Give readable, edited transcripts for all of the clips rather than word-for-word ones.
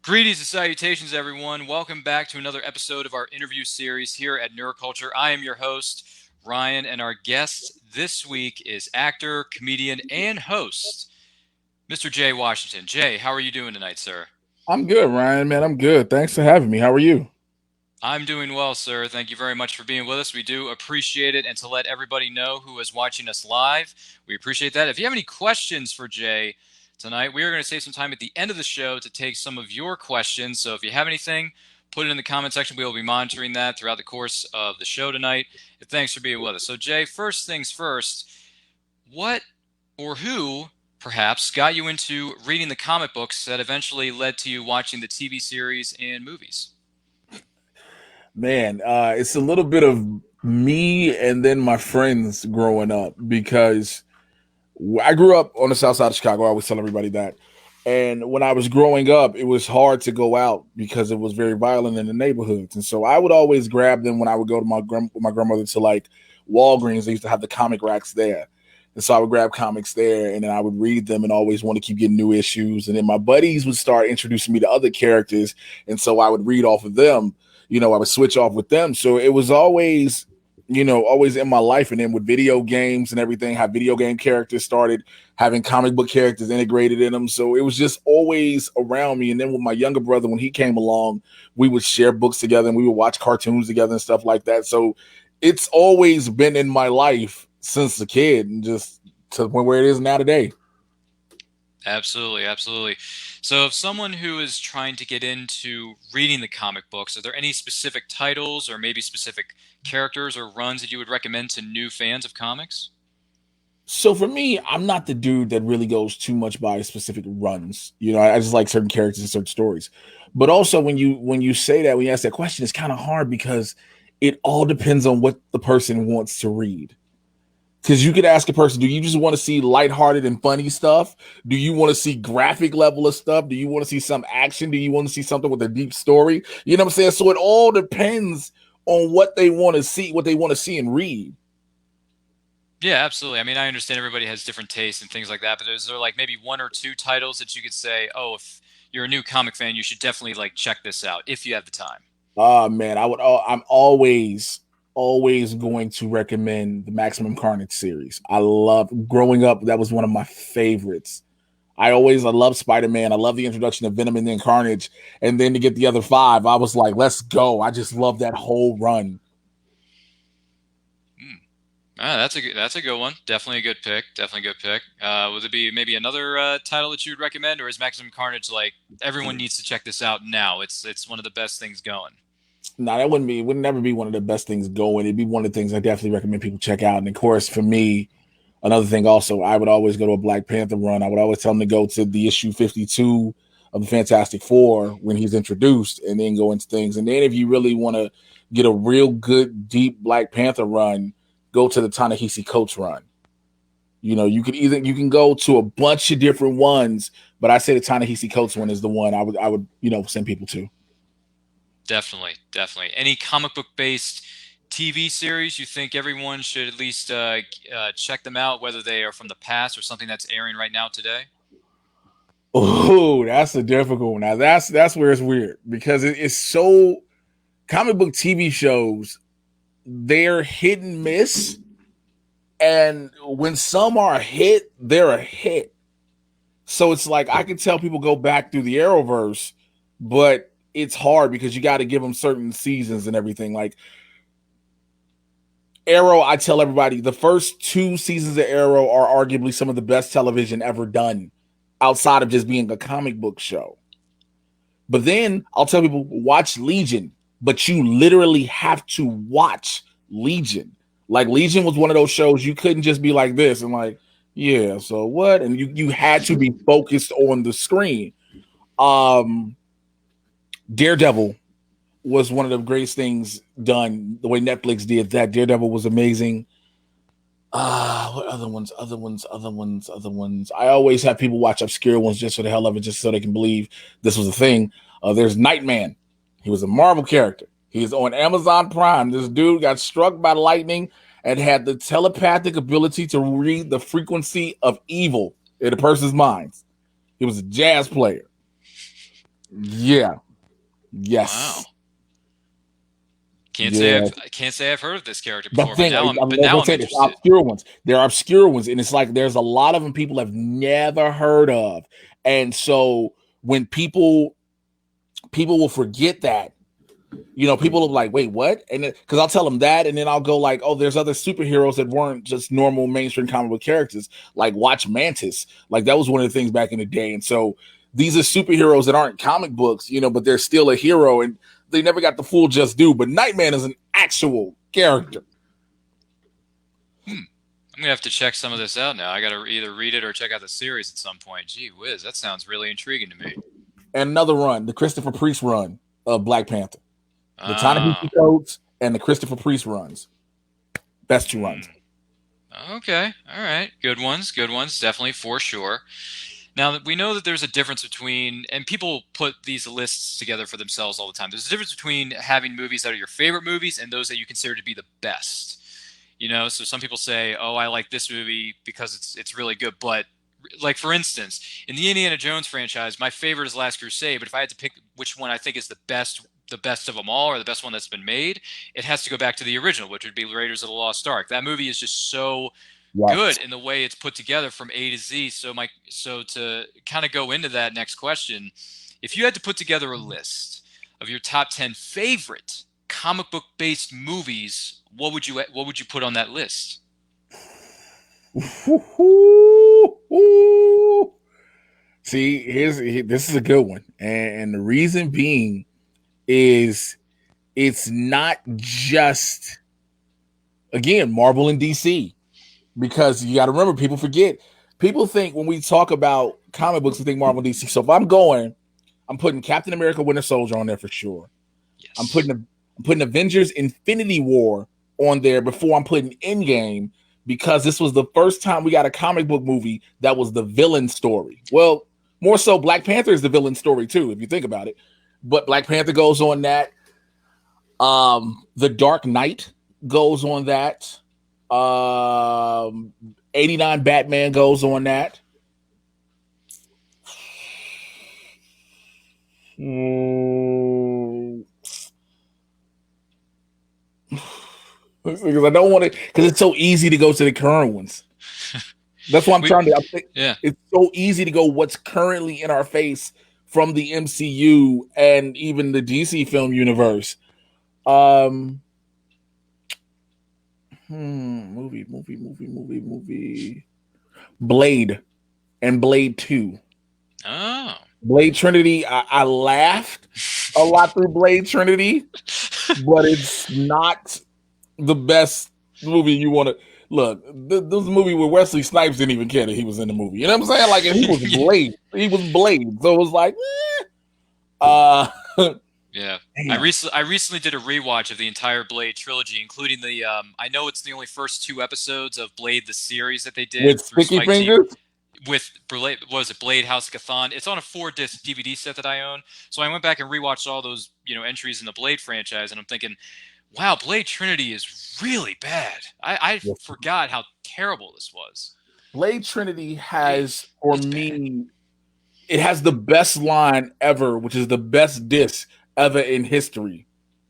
Greetings and salutations, everyone. Welcome back to another episode of our interview series here at Neuroculture. I am your host, Ryan, and our guest this week is actor, comedian, and host, Mr. Jay Washington. Jay, how are you doing tonight, sir? I'm good, Ryan, man. I'm good. Thanks for having me. How are you? I'm doing well, sir. Thank you very much for being with us. We do appreciate it. And to let everybody know who is watching us live, we appreciate that. If you have any questions for Jay tonight, we are going to save some time at the end of the show to take some of your questions. So if you have anything, put it in the comment section. We will be monitoring that throughout the course of the show tonight. Thanks for being with us. So, Jay, first things first, what or who perhaps got you into reading the comic books that eventually led to you watching the TV series and movies? Man, it's a little bit of me and then my friends growing up because I grew up on the south side of Chicago. I always tell everybody that. And when I was growing up, it was hard to go out because it was very violent in the neighborhoods. And so I would always grab them when I would go to my grandmother to like Walgreens. They used to have the comic racks there. And so I would grab comics there and then I would read them and always want to keep getting new issues. And then my buddies would start introducing me to other characters. And so I would read off of them. I would switch off with them. So it was always always in my life. And then with video games and everything, how video game characters started having comic book characters integrated in them. So it was just always around me. And then with my younger brother, when he came along, we would share books together and we would watch cartoons together and stuff like that. So it's always been in my life since a kid and just to the point where it is now today. Absolutely, absolutely. So, if someone who is trying to get into reading the comic books, are there any specific titles or maybe specific characters or runs that you would recommend to new fans of comics? So for me, I'm not the dude that really goes too much by specific runs. I just like certain characters and certain stories. But also when you say that, when you ask that question, it's kind of hard because it all depends on what the person wants to read. Because you could ask a person, do you just want to see lighthearted and funny stuff? Do you want to see graphic level of stuff? Do you want to see some action? Do you want to see something with a deep story? You know what I'm saying? So it all depends on what they want to see, what they want to see and read. Yeah, absolutely. I mean, I understand everybody has different tastes and things like that, but is there like maybe one or two titles that you could say, oh, if you're a new comic fan, you should definitely like check this out if you have the time? Oh man, I'm always going to recommend the Maximum Carnage series. I love growing up, that was one of my favorites. I love Spider-Man. I love the introduction of Venom and then Carnage. And then to get the other five, I was like, let's go. I just love that whole run. Hmm. That's a good one. Definitely a good pick. Definitely a good pick. Would it be maybe another title that you would recommend, or is Maximum Carnage like everyone needs to check this out now? It's one of the best things going. No, that wouldn't be, it would never be one of the best things going. It'd be one of the things I definitely recommend people check out. And of course, for me, another thing also, I would always go to a Black Panther run. I would always tell them to go to the issue 52 of the Fantastic Four when he's introduced and then go into things. And then if you really want to get a real good, deep Black Panther run, go to the Ta-Nehisi Coates run. You can go to a bunch of different ones, but I say the Ta-Nehisi Coates one is the one I would send people to. Definitely, definitely. Any comic book based TV series you think everyone should at least check them out, whether they are from the past or something that's airing right now today? Oh, that's a difficult one. Now that's where it's weird because it's so comic book TV shows, they're hit and miss. And when some are a hit, they're a hit. So it's like I can tell people go back through the Arrowverse, but it's hard because you got to give them certain seasons and everything. Like Arrow, I tell everybody the first two seasons of Arrow are arguably some of the best television ever done outside of just being a comic book show. But then I'll tell people watch Legion, but you literally have to watch Legion. Like Legion was one of those shows you couldn't just be like this and like, yeah, so what? And you had to be focused on the screen. Um Daredevil was one of the greatest things done the way Netflix did that. Daredevil was amazing. What other ones? Other ones. I always have people watch obscure ones just for the hell of it, just so they can believe this was a thing. There's Nightman. He was a Marvel character. He's on Amazon Prime. This dude got struck by lightning and had the telepathic ability to read the frequency of evil in a person's minds. He was a jazz player. Yeah. Wow. Yes. Can't say Yeah. I've heard of this character The before, but thing, now I'm now gonna I'm say this, interested. obscure ones. There are obscure ones, and it's like there's a lot of them people have never heard of. And so when people will forget that, people will be like, wait, what? And because I'll tell them that, and then I'll go like, oh, there's other superheroes that weren't just normal mainstream comic book characters, like watch Mantis. Like that was one of the things back in the day. And so these are superheroes that aren't comic books, but they're still a hero, and they never got the full just due. But Nightman is an actual character. I'm gonna have to check some of this out now. I gotta either read it or check out the series at some point. Gee whiz, that sounds really intriguing to me. And another run, the Christopher Priest run of Black Panther, the Ta-Nehisi Ah. Coates and the Christopher Priest runs, best two runs. Okay. All right. Good ones. Good ones. Definitely for sure. Now, we know that there's a difference between, and people put these lists together for themselves all the time. There's a difference between having movies that are your favorite movies and those that you consider to be the best. So some people say, "Oh, I like this movie because it's really good." But like for instance, in the Indiana Jones franchise, my favorite is Last Crusade. But if I had to pick which one I think is the best of them all, or the best one that's been made, it has to go back to the original, which would be Raiders of the Lost Ark. That movie is just so Yes. good in the way it's put together from A to Z. So to kind of go into that next question, if you had to put together a list of your top 10 favorite comic book based movies, what would you put on that list? See, this is a good one, and the reason being is it's not just again Marvel and DC, because you got to remember, people think when we talk about comic books we think Marvel and DC. So if I'm putting Captain America Winter Soldier on there for sure. I'm Yes. putting Avengers Infinity War on there before I'm putting Endgame, because this was the first time we got a comic book movie that was the villain story. Well, more so Black Panther is the villain story too, if you think about it. But Black Panther goes on that. The Dark Knight goes on that. 89 Batman goes on that. Because I don't want to, because it's so easy to go to the current ones. That's why Yeah. it's so easy to go what's currently in our face from the MCU and even the DC film universe. Um, movie. Blade and Blade 2. Oh. Blade Trinity, I laughed a lot through Blade Trinity, but it's not the best movie you want to look. This movie where Wesley Snipes didn't even care that he was in the movie. You know what I'm saying? Like, and he was Blade. He was Blade. So it was like, uh, Yeah. damn. I recently did a rewatch of the entire Blade trilogy, including the I know it's the only first two episodes of Blade the series that they did With through sticky Spike TV fingers. with Blade, what was it, Blade House of Chthon. It's on a 4-disc DVD set that I own. So I went back and rewatched all those, entries in the Blade franchise, and I'm thinking, wow, Blade Trinity is really bad. I Yes. forgot how terrible this was. Blade Trinity has, Eef, for it's bad. me, it has the best line ever, which is the best disc ever in history.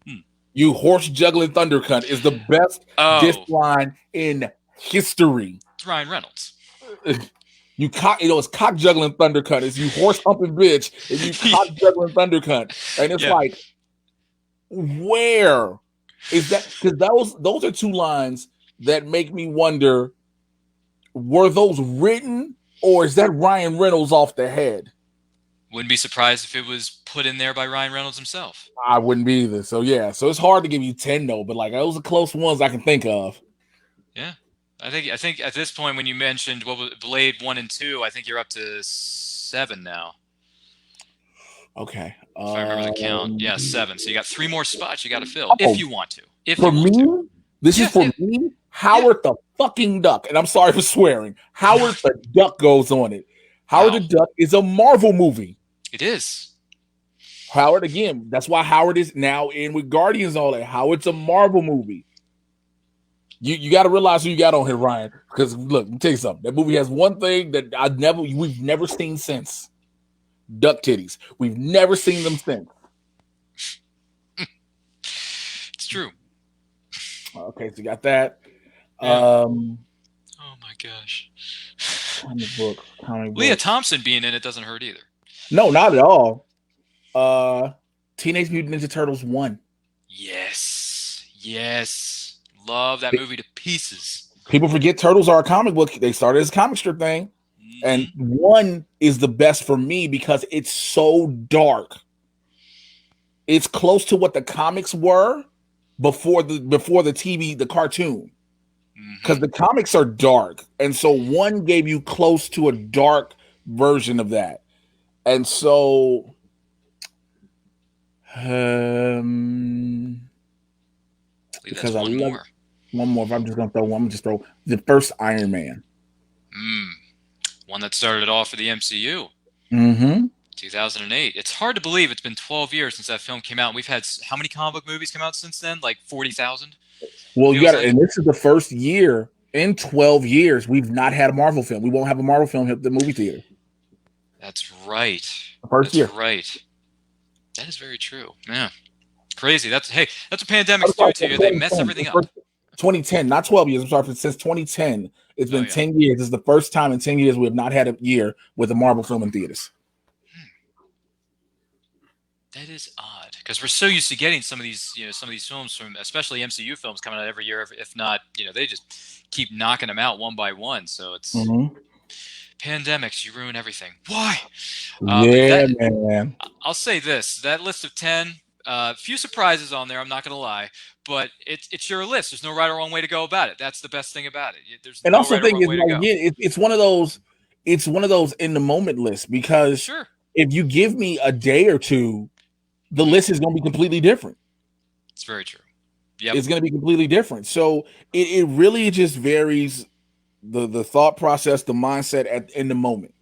Hmm. You horse juggling thundercunt is the best disc Oh, line in history. it's Ryan Reynolds. It's cock juggling thundercunt. It's you horse humping bitch and you cock juggling thundercunt. And it's Yeah. like, where is that? Because those are two lines that make me wonder, were those written or is that Ryan Reynolds off the head? Wouldn't be surprised if it was put in there by Ryan Reynolds himself. I wouldn't be either. So yeah, so it's hard to give you 10 though, but like those are close ones I can think of. Yeah. I think at this point when you mentioned what was Blade 1 and 2, I think you're up to 7 now. Okay. If I remember the count. Yeah, 7. So you got 3 more spots you got to fill if you want to. If For you want me, to. this is Yeah, for yeah. me. Howard the fucking Duck, and I'm sorry for swearing. Howard the Duck goes on it. Howard Wow. the Duck is a Marvel movie. It is. Howard, again, that's why Howard is now in with Guardians and all that. Howard's a Marvel movie. You got to realize who you got on here, Ryan. Because look, let me tell you something. That movie has one thing that we've never seen since. duck titties. We've never seen them since. It's true. Okay, so you got that. Yeah. Um, Oh my gosh. comic Leah books. Thompson being in it doesn't hurt either. No, not at all. Uh, Teenage Mutant Ninja Turtles 1. Yes. Yes. Love that movie to pieces. People forget Turtles are a comic book. They started as a comic strip thing. And Mm-hmm. 1 is the best for me because it's so dark. It's close to what the comics were before the TV, the cartoon. Because Mm-hmm. the comics are dark. And so 1 gave you close to a dark version of that. And so because I One love more. one more. If I'm just gonna throw one, I'm just throw the first Iron Man. One that started off for the MCU. Mm-hmm. 2008. It's hard to believe it's been 12 years since that film came out. We've had how many comic book movies come out since then? Like 40,000? Well, you Feels got to, like. and this is the first year in 12 years we've not had a Marvel film. We won't have a Marvel film hit the movie theater. That's right. The first That's year. right. That is very true. Yeah. Crazy. That's what pandemics do to you. They mess everything up. 2010, not 12 years. I'm sorry, since 2010. It's Oh been yeah. 10 years. This is the first time in 10 years we have not had a year with a Marvel film in theaters. That is odd because we're so used to getting some of these films from, especially MCU films, coming out every year. If not, they just keep knocking them out one by one. So it's pandemics. You ruin everything. Why? Yeah, man. I'll say this: that list of 10, few surprises on there. I'm not going to lie, but it's your list. There's no right or wrong way to go about it. That's the best thing about it. There's And no also, right or thing wrong is, way to like, go. again, it's one of those. It's one of those in the moment lists because Sure. if you give me a day or two, the list is going to be completely different. It's very true. Yep. It's going to be completely different. So it really just varies the thought process, the mindset in the moment.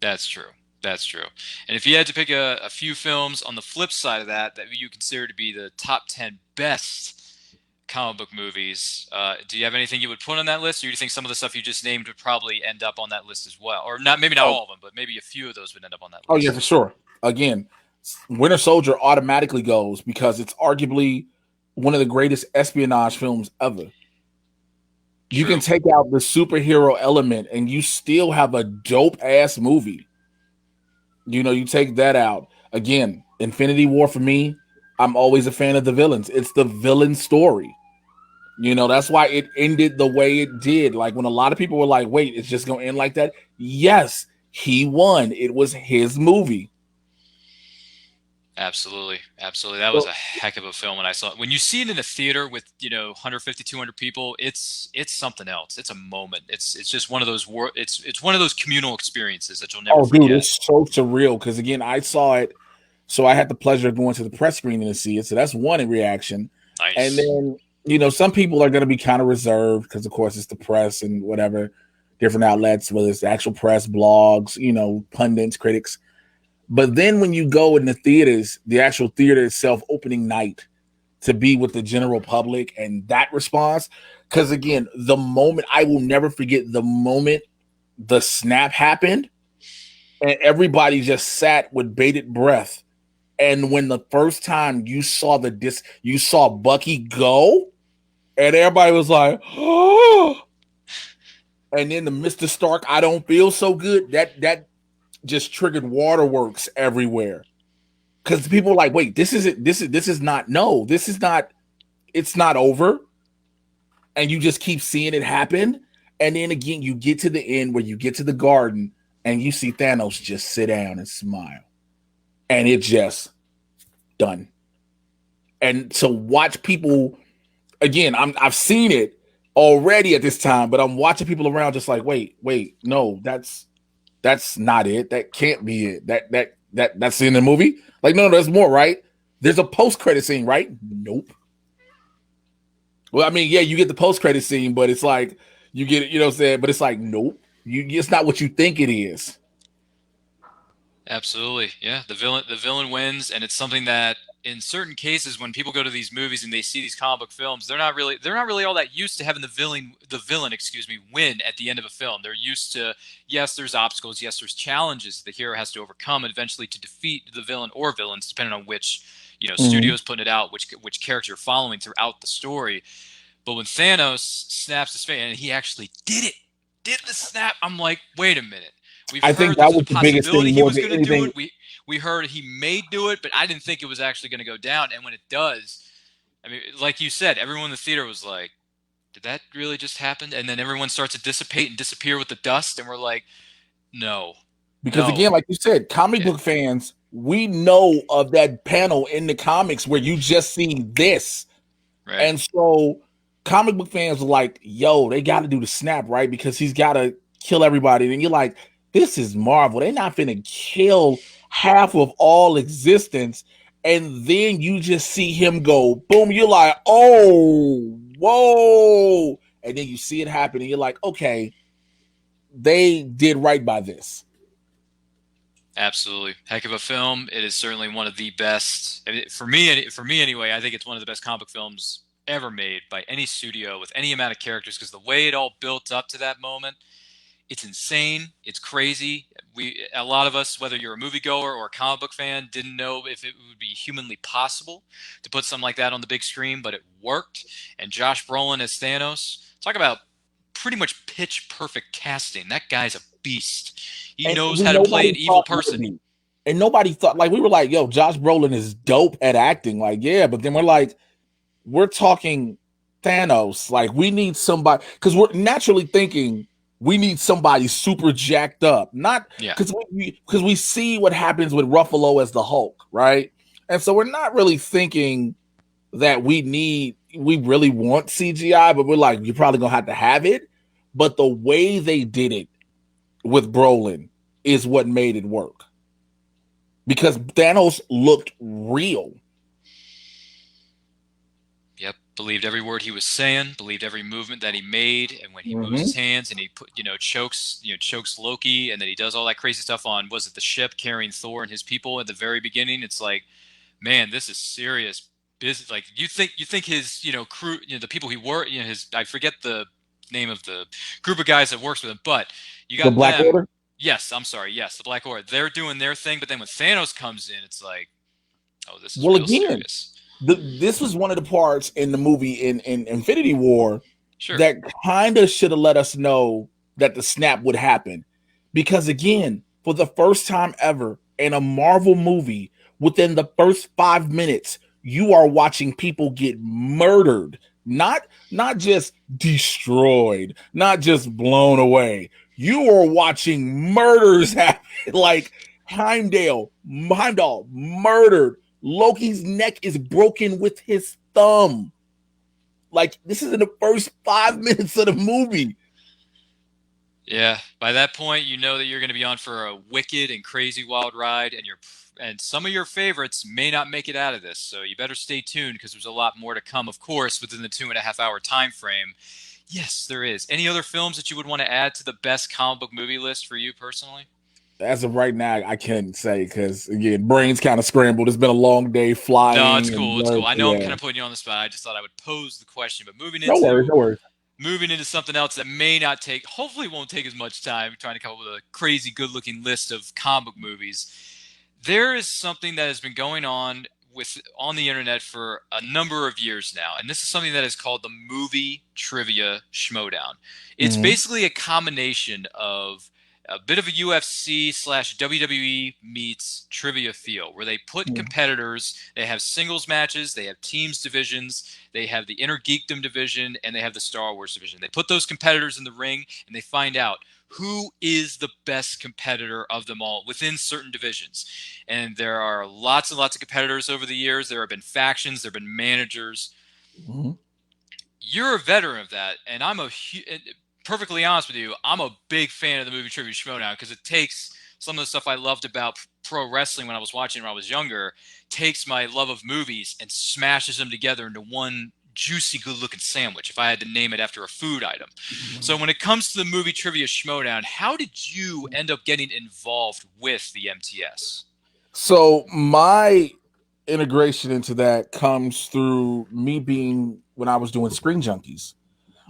That's true. That's true. And if you had to pick a few films on the flip side of that you consider to be the top 10 best comic book movies, do you have anything you would put on that list, or do you think some of the stuff you just named would probably end up on that list as well? Or not, maybe not all of them, but maybe a few of those would end up on that list. Oh yeah, for sure. Again, Winter Soldier automatically goes because it's arguably one of the greatest espionage films ever. You can take out the superhero element and you still have a dope ass movie. You take that out. Again, Infinity War for me, I'm always a fan of the villains. It's the villain story. That's why it ended the way it did. Like when a lot of people were like, wait, it's just going to end like that. Yes, he won. It was his movie. Absolutely. That was a heck of a film when I saw it. When you see it in a theater with 150, 200 people, it's something else. It's a moment. It's just one of those it's one of those communal experiences that you'll never forget. Dude, it's so surreal because again, I saw it, so I had the pleasure of going to the press screening to see it. So that's one reaction. Nice. And then some people are going to be kind of reserved because, of course, it's the press and whatever different outlets, whether it's the actual press, blogs, pundits, critics. But then when you go in the theaters, the actual theater itself, opening night, to be with the general public and that response, because again, the moment, I will never forget the moment the snap happened and everybody just sat with bated breath. And when the first time you saw you saw Bucky go, and everybody was like, oh. And then the Mr. Stark, I don't feel so good. That just triggered waterworks everywhere. Because people were like, wait, this is not, it's not over. And you just keep seeing it happen. And then again, you get to the end where you get to the garden and you see Thanos just sit down and smile. And it just done. And to watch people, again, I've seen it already at this time, but I'm watching people around just like, wait, no, that's not it. That can't be it. That's in the movie. Like, no, there's more, right? There's a post-credit scene, right? Nope. Well, I mean, yeah, you get the post-credit scene, but it's like you get it, you know what I'm saying? But it's like, nope. It's not what you think it is. Absolutely. Yeah. The villain wins, and it's something that in certain cases, when people go to these movies and they see these comic book films, they're not really all that used to having the villain, excuse me, win at the end of a film. They're used to, yes, there's obstacles, yes, there's challenges the hero has to overcome eventually to defeat the villain or villains, depending on which Mhm. studio's putting it out, which character you're following throughout the story. But when Thanos snaps his face, and he actually did the snap, I'm like, wait a minute. We've I think heard there that was a was the biggest possibility thing he more was than going to do anything. it. We heard he may do it, but I didn't think it was actually going to go down. And when it does, I mean, like you said, everyone in the theater was like, "Did that really just happen?" And then everyone starts to dissipate and disappear with the dust, and we're like, "No, Because no, again, like you said, comic yeah, book fans, we know of that panel in the comics where you just see this. right." And so comic book fans are like, yo, they got to do the snap, right? Because he's got to kill everybody. And you're like, this is Marvel. They're not going to kill half of all existence. And then you just see him go, boom. You're like, oh, whoa. And then you see it happen. And you're like, okay, they did right by this. Absolutely, heck of a film. It is certainly one of the best. I mean, for me anyway. I think it's one of the best comic films ever made by any studio with any amount of characters because the way it all built up to that moment, it's insane. It's crazy. A lot of us, whether you're a moviegoer or a comic book fan, didn't know if it would be humanly possible to put something like that on the big screen, but it worked. And Josh Brolin as Thanos, talk about pretty much pitch perfect casting. That guy's a beast. He And knows we how to play nobody an evil thought would person. be. And nobody thought, like, we were like, yo, Josh Brolin is dope at acting. Like, yeah, but then we're like, we're talking Thanos. Like, we need somebody because we're naturally thinking we need somebody super jacked up. Not Yeah. because we see what happens with Ruffalo as the Hulk, right? And so we're not really thinking that we really want CGI, but we're like, you're probably gonna have to have it. But the way they did it with Brolin is what made it work because Thanos looked real. Yep, believed every word he was saying, believed every movement that he made, and when he moves Mm-hmm. his hands and he chokes Loki, and then he does all that crazy stuff on was it the ship carrying Thor and his people at the very beginning. It's like, man, this is serious business. Like you think his crew, the people he worked, his I forget the name of the group of guys that works with him, but you The got Black them. Order. Yes, I'm sorry. Yes, the Black Order. They're doing their thing, but then when Thanos comes in, it's like, oh, this is Well, real again, serious. this was one of the parts in the movie in Infinity War Sure. that kind of should have let us know that the snap would happen. Because again, for the first time ever in a Marvel movie, within the first 5 minutes, you are watching people get murdered, not just destroyed, not just blown away. You are watching murders happen, like Heimdall murdered. Loki's neck is broken with his thumb. Like this is in the first 5 minutes of the movie. Yeah, by that point, you know that you're going to be on for a wicked and crazy wild ride, and some of your favorites may not make it out of this. So you better stay tuned because there's a lot more to come, of course, within the 2.5 hour time frame. Yes, there is. Any other films that you would want to add to the best comic book movie list for you personally? As of right now, I can't say because again, brain's kind of scrambled. It's been a long day No, it's flying and cool. It's cool. I know I'm yeah. kind of putting you on the spot. I just thought I would pose the question. But No worries, no worries. moving into something else that may not take, hopefully won't take as much time, trying to come up with a crazy good looking list of comic book movies. There is something that has been going on the internet for a number of years now, and this is something that is called the Movie Trivia Schmodown. It's Mm-hmm. basically a combination of a bit of a UFC slash WWE meets trivia feel, where they put competitors, they have singles matches, they have teams divisions, they have the Inner Geekdom division, and they have the Star Wars division. They put those competitors in the ring, and they find out who is the best competitor of them all within certain divisions. And there are lots and lots of competitors over the years. There have been factions, there have been managers. Mm-hmm. You're a veteran of that, and perfectly honest with you, I'm a big fan of the Movie Trivia Showdown because it takes some of the stuff I loved about pro wrestling when I was watching when I was younger, takes my love of movies and smashes them together into one juicy, good-looking sandwich. If I had to name it after a food item. So when it comes to the Movie Trivia Schmodown, how did you end up getting involved with the MTS? So my integration into that comes through me being when I was doing Screen Junkies,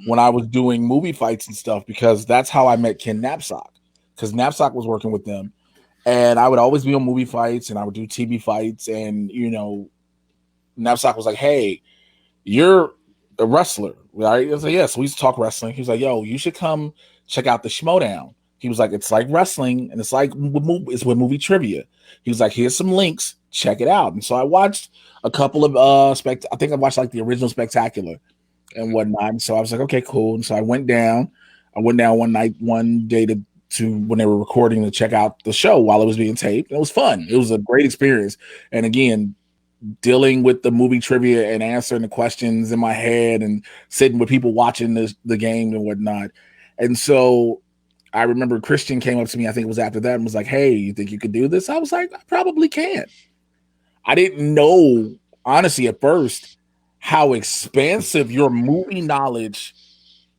when Mm, I was doing movie fights and stuff, because that's how I met Ken Knapsack. Because Knapsack was working with them, and I would always be on movie fights, and I would do TV fights, and Knapsack was like, "Hey, you're a wrestler, right?" I was like, "Yes." Yeah. So we used to talk wrestling. He was like, "Yo, you should come check out the Schmodown." He was like, "It's like wrestling, and it's with movie trivia." He was like, "Here's some links. Check it out." And so I watched a couple of I think I watched like the original Spectacular and mhm. whatnot. And so I was like, "Okay, cool." And so I went down. I went down one day to when they were recording to check out the show while it was being taped. And it was fun. It was a great experience. And again, dealing with the movie trivia and answering the questions in my head and sitting with people watching the game and whatnot. And so I remember Christian came up to me, I think it was after that, and was like, "Hey, you think you could do this?" I was like, "I probably can." I didn't know, honestly, at first, how expansive your movie knowledge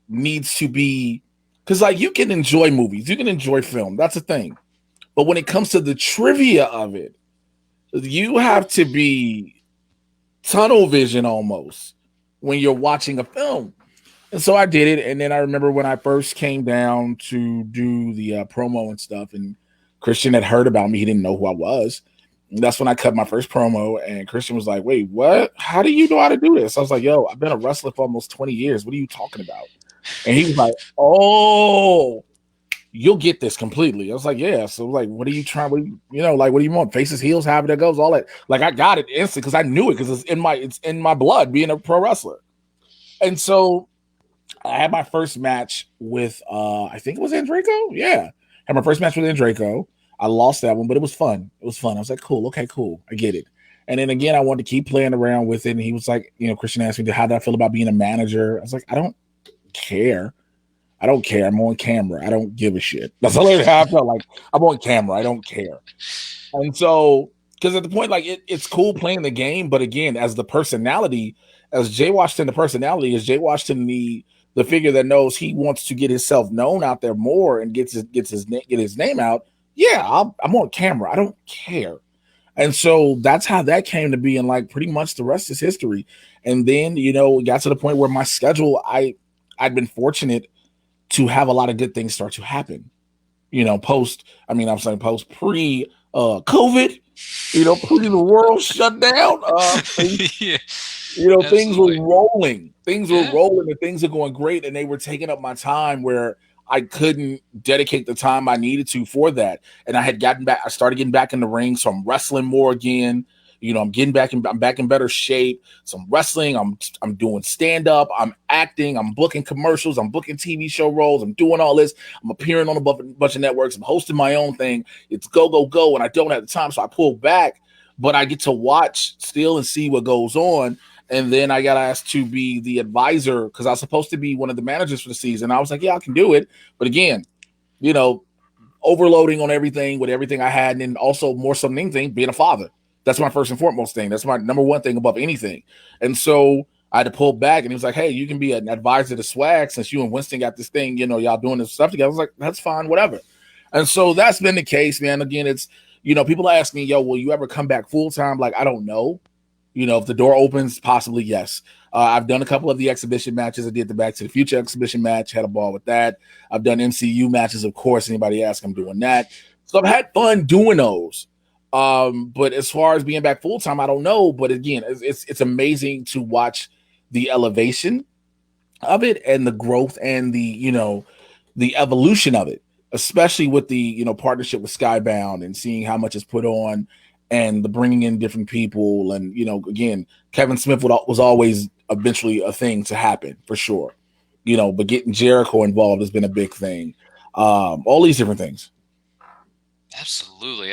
needs to be. Because, like, you can enjoy movies, you can enjoy film. That's a thing. But when it comes to the trivia of it, you have to be tunnel vision almost when you're watching a film. And so I did it. And then I remember when I first came down to do the promo and stuff, and Christian had heard about me. He didn't know who I was. And that's when I cut my first promo. And Christian was like, "Wait, what? How do you know how to do this?" I was like, "Yo, I've been a wrestler for almost 20 years. What are you talking about?" And he was like, "Oh, you'll get this completely." I was like, "Yeah." So like, what are you trying? Like, what do you want? Faces, heels, however that goes, all that. Like, I got it instant because I knew it because it's in my blood being a pro wrestler. And so I had my first match with I think it was Andrico. Yeah. Had my first match with Andrico. I lost that one, but it was fun. It was fun. I was like, cool, okay, cool. I get it. And then again, I wanted to keep playing around with it. And he was like, Christian asked me, how did I feel about being a manager? I was like, I don't care. I don't care. I'm on camera. I don't give a shit. That's literally how I felt. Like, I'm on camera. I don't care. And so, because at the point, like, it's cool playing the game, but again, as the personality, as Jay Washington, the personality is Jay Washington, the figure that knows he wants to get himself known out there more and get his name out. Yeah, I'm on camera. I don't care. And so that's how that came to be, and like pretty much the rest is history. And then it got to the point where my schedule, I'd been fortunate to have a lot of good things start to happen. I'm saying post pre COVID, pre the world shut down. Yeah, Things were absolutely. rolling. Things were Yeah. rolling and things are going great. And they were taking up my time where I couldn't dedicate the time I needed to for that. And I started getting back in the ring. So I'm wrestling more again. I'm back in better shape. So I'm wrestling. I'm doing stand up. I'm acting. I'm booking commercials. I'm booking TV show roles. I'm doing all this. I'm appearing on a bunch of networks. I'm hosting my own thing. It's go, go, go. And I don't have the time. So I pull back, but I get to watch still and see what goes on. And then I got asked to be the advisor because I was supposed to be one of the managers for the season. I was like, yeah, I can do it. But again, you know, overloading on everything with everything I had. And then also more so than anything, being a father. That's my first and foremost thing. That's my number one thing above anything. And so I had to pull back and he was like, hey, you can be an advisor to Swag since you and Winston got this thing, y'all doing this stuff together. I was like, that's fine, whatever. And so that's been the case, man. Again, it's, people ask me, yo, will you ever come back full time? Like, I don't know. If the door opens, possibly yes. I've done a couple of the exhibition matches. I did the Back to the Future exhibition match, had a ball with that. I've done MCU matches, of course. Anybody ask, I'm doing that. So I've had fun doing those. But as far as being back full time, I don't know. But again, it's amazing to watch the elevation of it and the growth and the evolution of it, especially with the partnership with Skybound and seeing how much is put on and the bringing in different people and again, Kevin Smith was always eventually a thing to happen for sure, but getting Jericho involved has been a big thing. All these different things. Absolutely,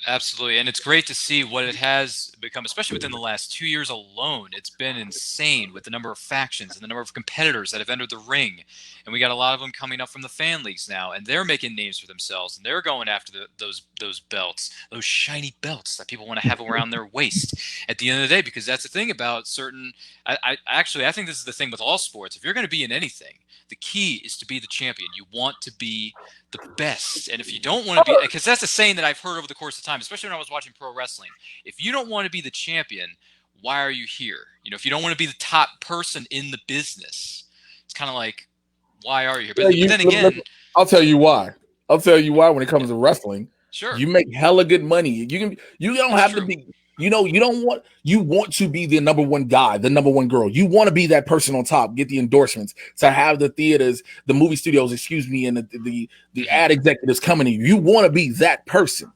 absolutely, and it's great to see what it has become, especially within the last 2 years alone. It's been insane with the number of factions and the number of competitors that have entered the ring, and we got a lot of them coming up from the fan leagues now, and they're making names for themselves, and they're going after those belts, those shiny belts that people want to have around their waist. At the end of the day, because that's the thing about certain. I think this is the thing with all sports. If you're going to be in anything, the key is to be the champion. You want to be the best. And if you don't want to be, because that's a saying that I've heard over the course of time, especially when I was watching pro wrestling. If you don't want to be the champion, why are you here? If you don't want to be the top person in the business, it's kind of like, why are you here? But then again, I'll tell you why. I'll tell you why when it comes to wrestling. Sure. You make hella good money. You don't have to be, you want to be the number one guy, the number one girl. You want to be that person on top, get the endorsements, to have the theaters, the movie studios, and the ad executives coming to you. You want to be that person.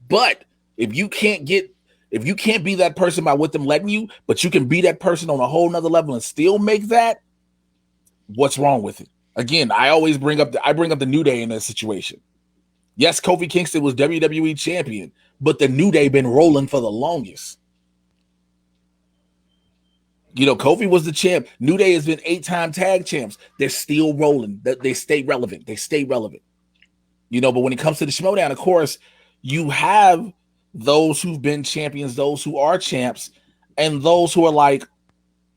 But if you can't be that person by what them letting you, but you can be that person on a whole nother level and still make that, what's wrong with it? Again, I bring up the New Day in that situation. Yes, Kofi Kingston was WWE champion, but the New Day been rolling for the longest. Kofi was the champ. New Day has been 8-time tag champs. They're still rolling. They stay relevant. But when it comes to the Schmodown, of course, you have those who've been champions, those who are champs, and those who are like,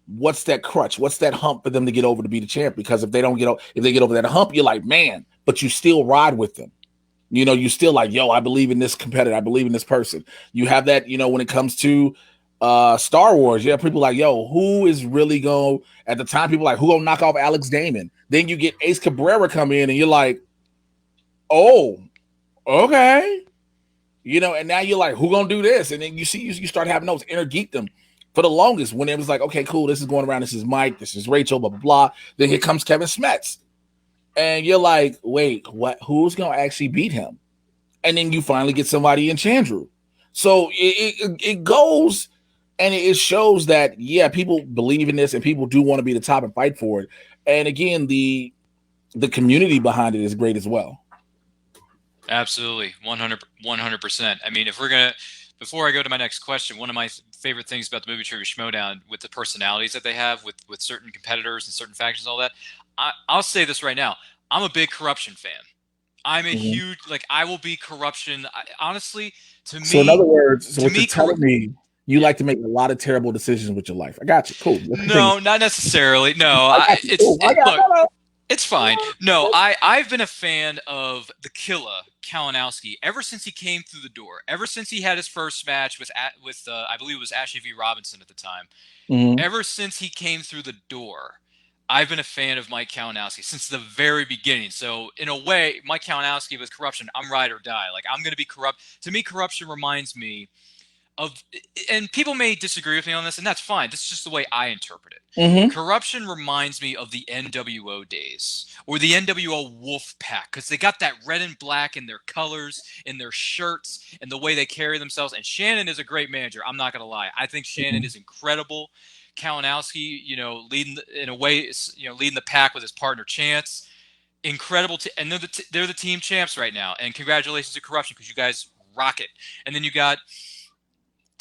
what's that crutch? What's that hump for them to get over to be the champ? Because if they get over that hump, you're like, man, but you still ride with them. You still like, yo, I believe in this competitor. I believe in this person. You have that, when it comes to Star Wars, yeah, people like, yo, who is really going, at the time, people like, who gonna knock off Alex Damon? Then you get Ace Cabrera come in and you're like, oh, okay. And now you're like, who gonna do this? And then you start having those inner geekdom for the longest when it was like, okay, cool, this is going around. This is Mike. This is Rachel, blah, blah, blah. Then here comes Kevin Smets. And you're like, wait, what? Who's going to actually beat him? And then you finally get somebody in Chandru. So it goes and it shows that, yeah, people believe in this and people do want to be the top and fight for it. And again, the community behind it is great as well. Absolutely. 100%. I mean, before I go to my next question, one of my favorite things about the Movie Trivia Schmodown, with the personalities that they have with certain competitors and certain factions and all that, I'll say this right now. I'm a big Corruption fan. I'm a huge, I will be Corruption. Honestly, to me. So in other words, what you're telling me, you like to make a lot of terrible decisions with your life. I got you. Cool. No, not necessarily. No, it's fine. No, I've been a fan of the Killer Kalinowski ever since he came through the door. Ever since he had his first match with I believe it was Ashley V. Robinson at the time. Mm-hmm. Ever since he came through the door, I've been a fan of Mike Kalinowski since the very beginning. So in a way, Mike Kalinowski with Corruption, I'm ride or die. I'm going to be corrupt. To me, Corruption reminds me of, and people may disagree with me on this, and that's fine. This is just the way I interpret it. Mm-hmm. Corruption reminds me of the NWO days or the NWO Wolf Pack, because they got that red and black in their colors, in their shirts, and the way they carry themselves. And Shannon is a great manager. I'm not going to lie. I think Shannon is incredible. Kalinowski, leading the pack with his partner Chance, incredible. And they're the team champs right now. And congratulations to Corruption, because you guys rock it. And then you got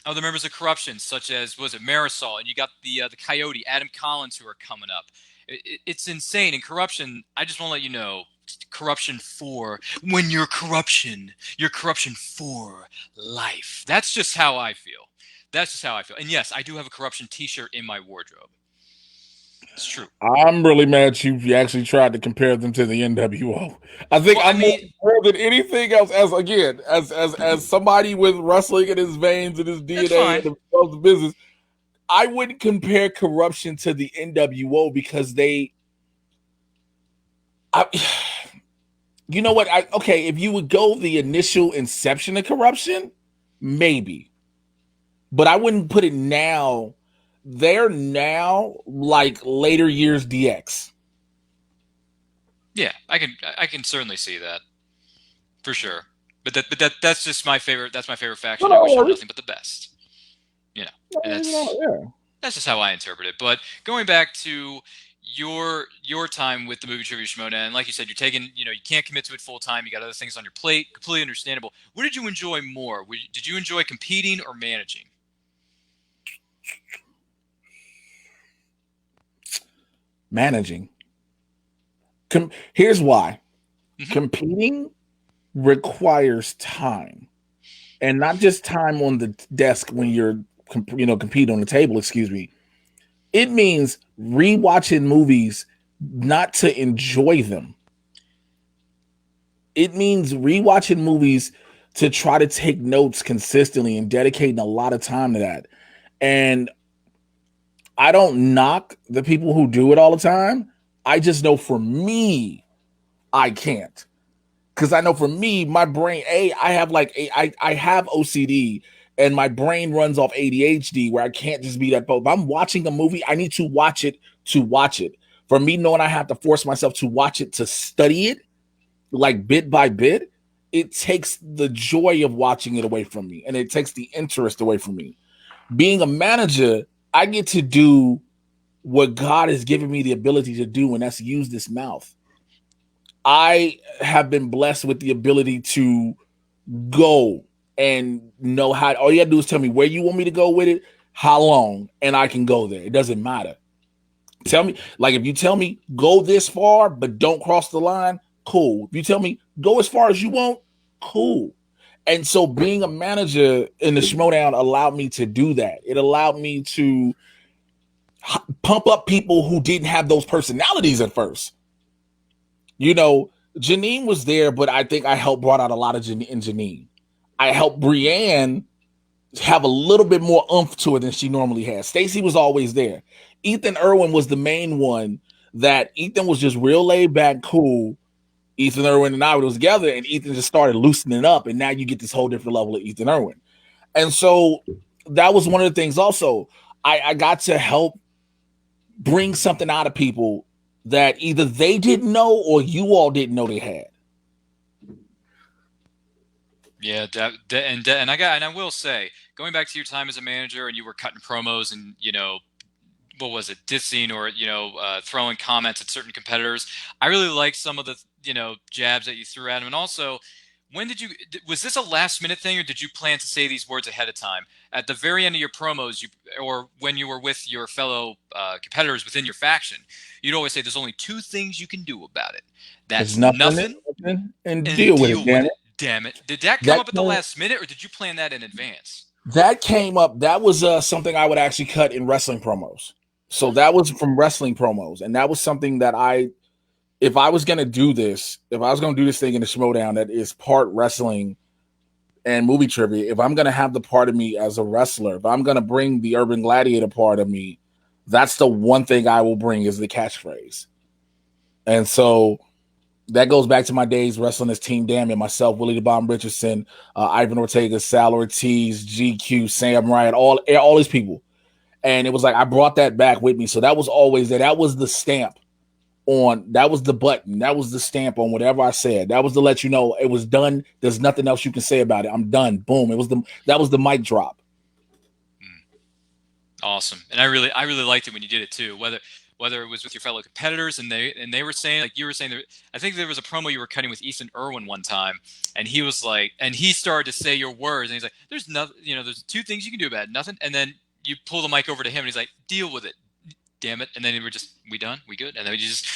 other members of Corruption, such as, was it Marisol, and you got the Coyote, Adam Collins, who are coming up. It's insane. And Corruption, I just want to let you know, Corruption 4. When you're Corruption for life. That's just how I feel. And yes, I do have a Corruption t-shirt in my wardrobe. It's true. I'm really mad you actually tried to compare them to the NWO. I think more than anything else, as somebody with wrestling in his veins and his DNA and the business, I wouldn't compare Corruption to the NWO because you know what? If you would go the initial inception of Corruption, maybe. But I wouldn't put it now. They're now like later years DX. Yeah, I can certainly see that for sure. But that's just my favorite. That's my favorite faction. I wish for nothing but the best. That's just how I interpret it. But going back to your time with the Movie Trivia Schmodown, and like you said, you're taking, you can't commit to it full time. You got other things on your plate. Completely understandable. What did you enjoy more? Did you enjoy competing or managing? Managing. Here's why. Mm-hmm. Competing requires time, and not just time on the desk when you're compete on the table. Excuse me. It means rewatching movies not to enjoy them. It means rewatching movies to try to take notes consistently and dedicating a lot of time to that. And I don't knock the people who do it all the time. I just know for me, I can't. Because I know for me, my brain, I have OCD and my brain runs off ADHD where I can't just be that. But if I'm watching a movie, I need to watch it to watch it. For me, knowing I have to force myself to watch it to study it, like bit by bit, it takes the joy of watching it away from me and it takes the interest away from me. Being a manager, I get to do what God has given me the ability to do, and that's use this mouth. I have been blessed with the ability to go and know how. All you gotta do is tell me where you want me to go with it, how long, and I can go there. It doesn't matter. Tell me, like if you tell me go this far, but don't cross the line, cool. If you tell me go as far as you want, cool. And so being a manager in the Schmodown allowed me to do that. It allowed me to pump up people who didn't have those personalities at first. You know, Janine was there, but I think I helped brought out a lot of Janine. I helped Brienne have a little bit more oomph to it than she normally has. Stacey was always there. Ethan Irwin was the main one that Ethan was just real laid back, cool. Ethan Irwin and I was together, and Ethan just started loosening up, and now you get this whole different level of Ethan Irwin. And so that was one of the things also. I got to help bring something out of people that either they didn't know or you all didn't know they had. Yeah, and I will say, going back to your time as a manager and you were cutting promos and what was it, dissing or throwing comments at certain competitors. I really liked some of the jabs that you threw at them, and also. Was this a last minute thing, or did you plan to say these words ahead of time? At the very end of your promos, or when you were with your fellow competitors within your faction, you'd always say there's only two things you can do about it. That's nothing and deal with it, damn it. Did that come up at the last minute, or did you plan that in advance? That came up. That was something I would actually cut in wrestling promos. So that was from wrestling promos. And that was something that if I was going to do this, if I was going to do this thing in the Schmodown that is part wrestling and movie trivia, if I'm going to have the part of me as a wrestler, if I'm going to bring the Urban Gladiator part of me, that's the one thing I will bring is the catchphrase. And so that goes back to my days wrestling as Team Damn, myself, Willie the Bomb Richardson, Ivan Ortega, Sal Ortiz, GQ, Sam Ryan, all these people. And it was like I brought that back with me. So that was always there. That was the stamp on, that was the button, that was the stamp on whatever I said. That was to let you know it was done. There's nothing else you can say about it. I'm done. Boom. That was the mic drop. Awesome. And I really liked it when you did it too. Whether it was with your fellow competitors and they were saying, like you were saying, I think there was a promo you were cutting with Ethan Irwin one time, and he was like, and he started to say your words, and he's like, "There's nothing, there's two things you can do about it, nothing." And then you pull the mic over to him, and he's like, "Deal with it, damn it." And then we done, we good, and then you just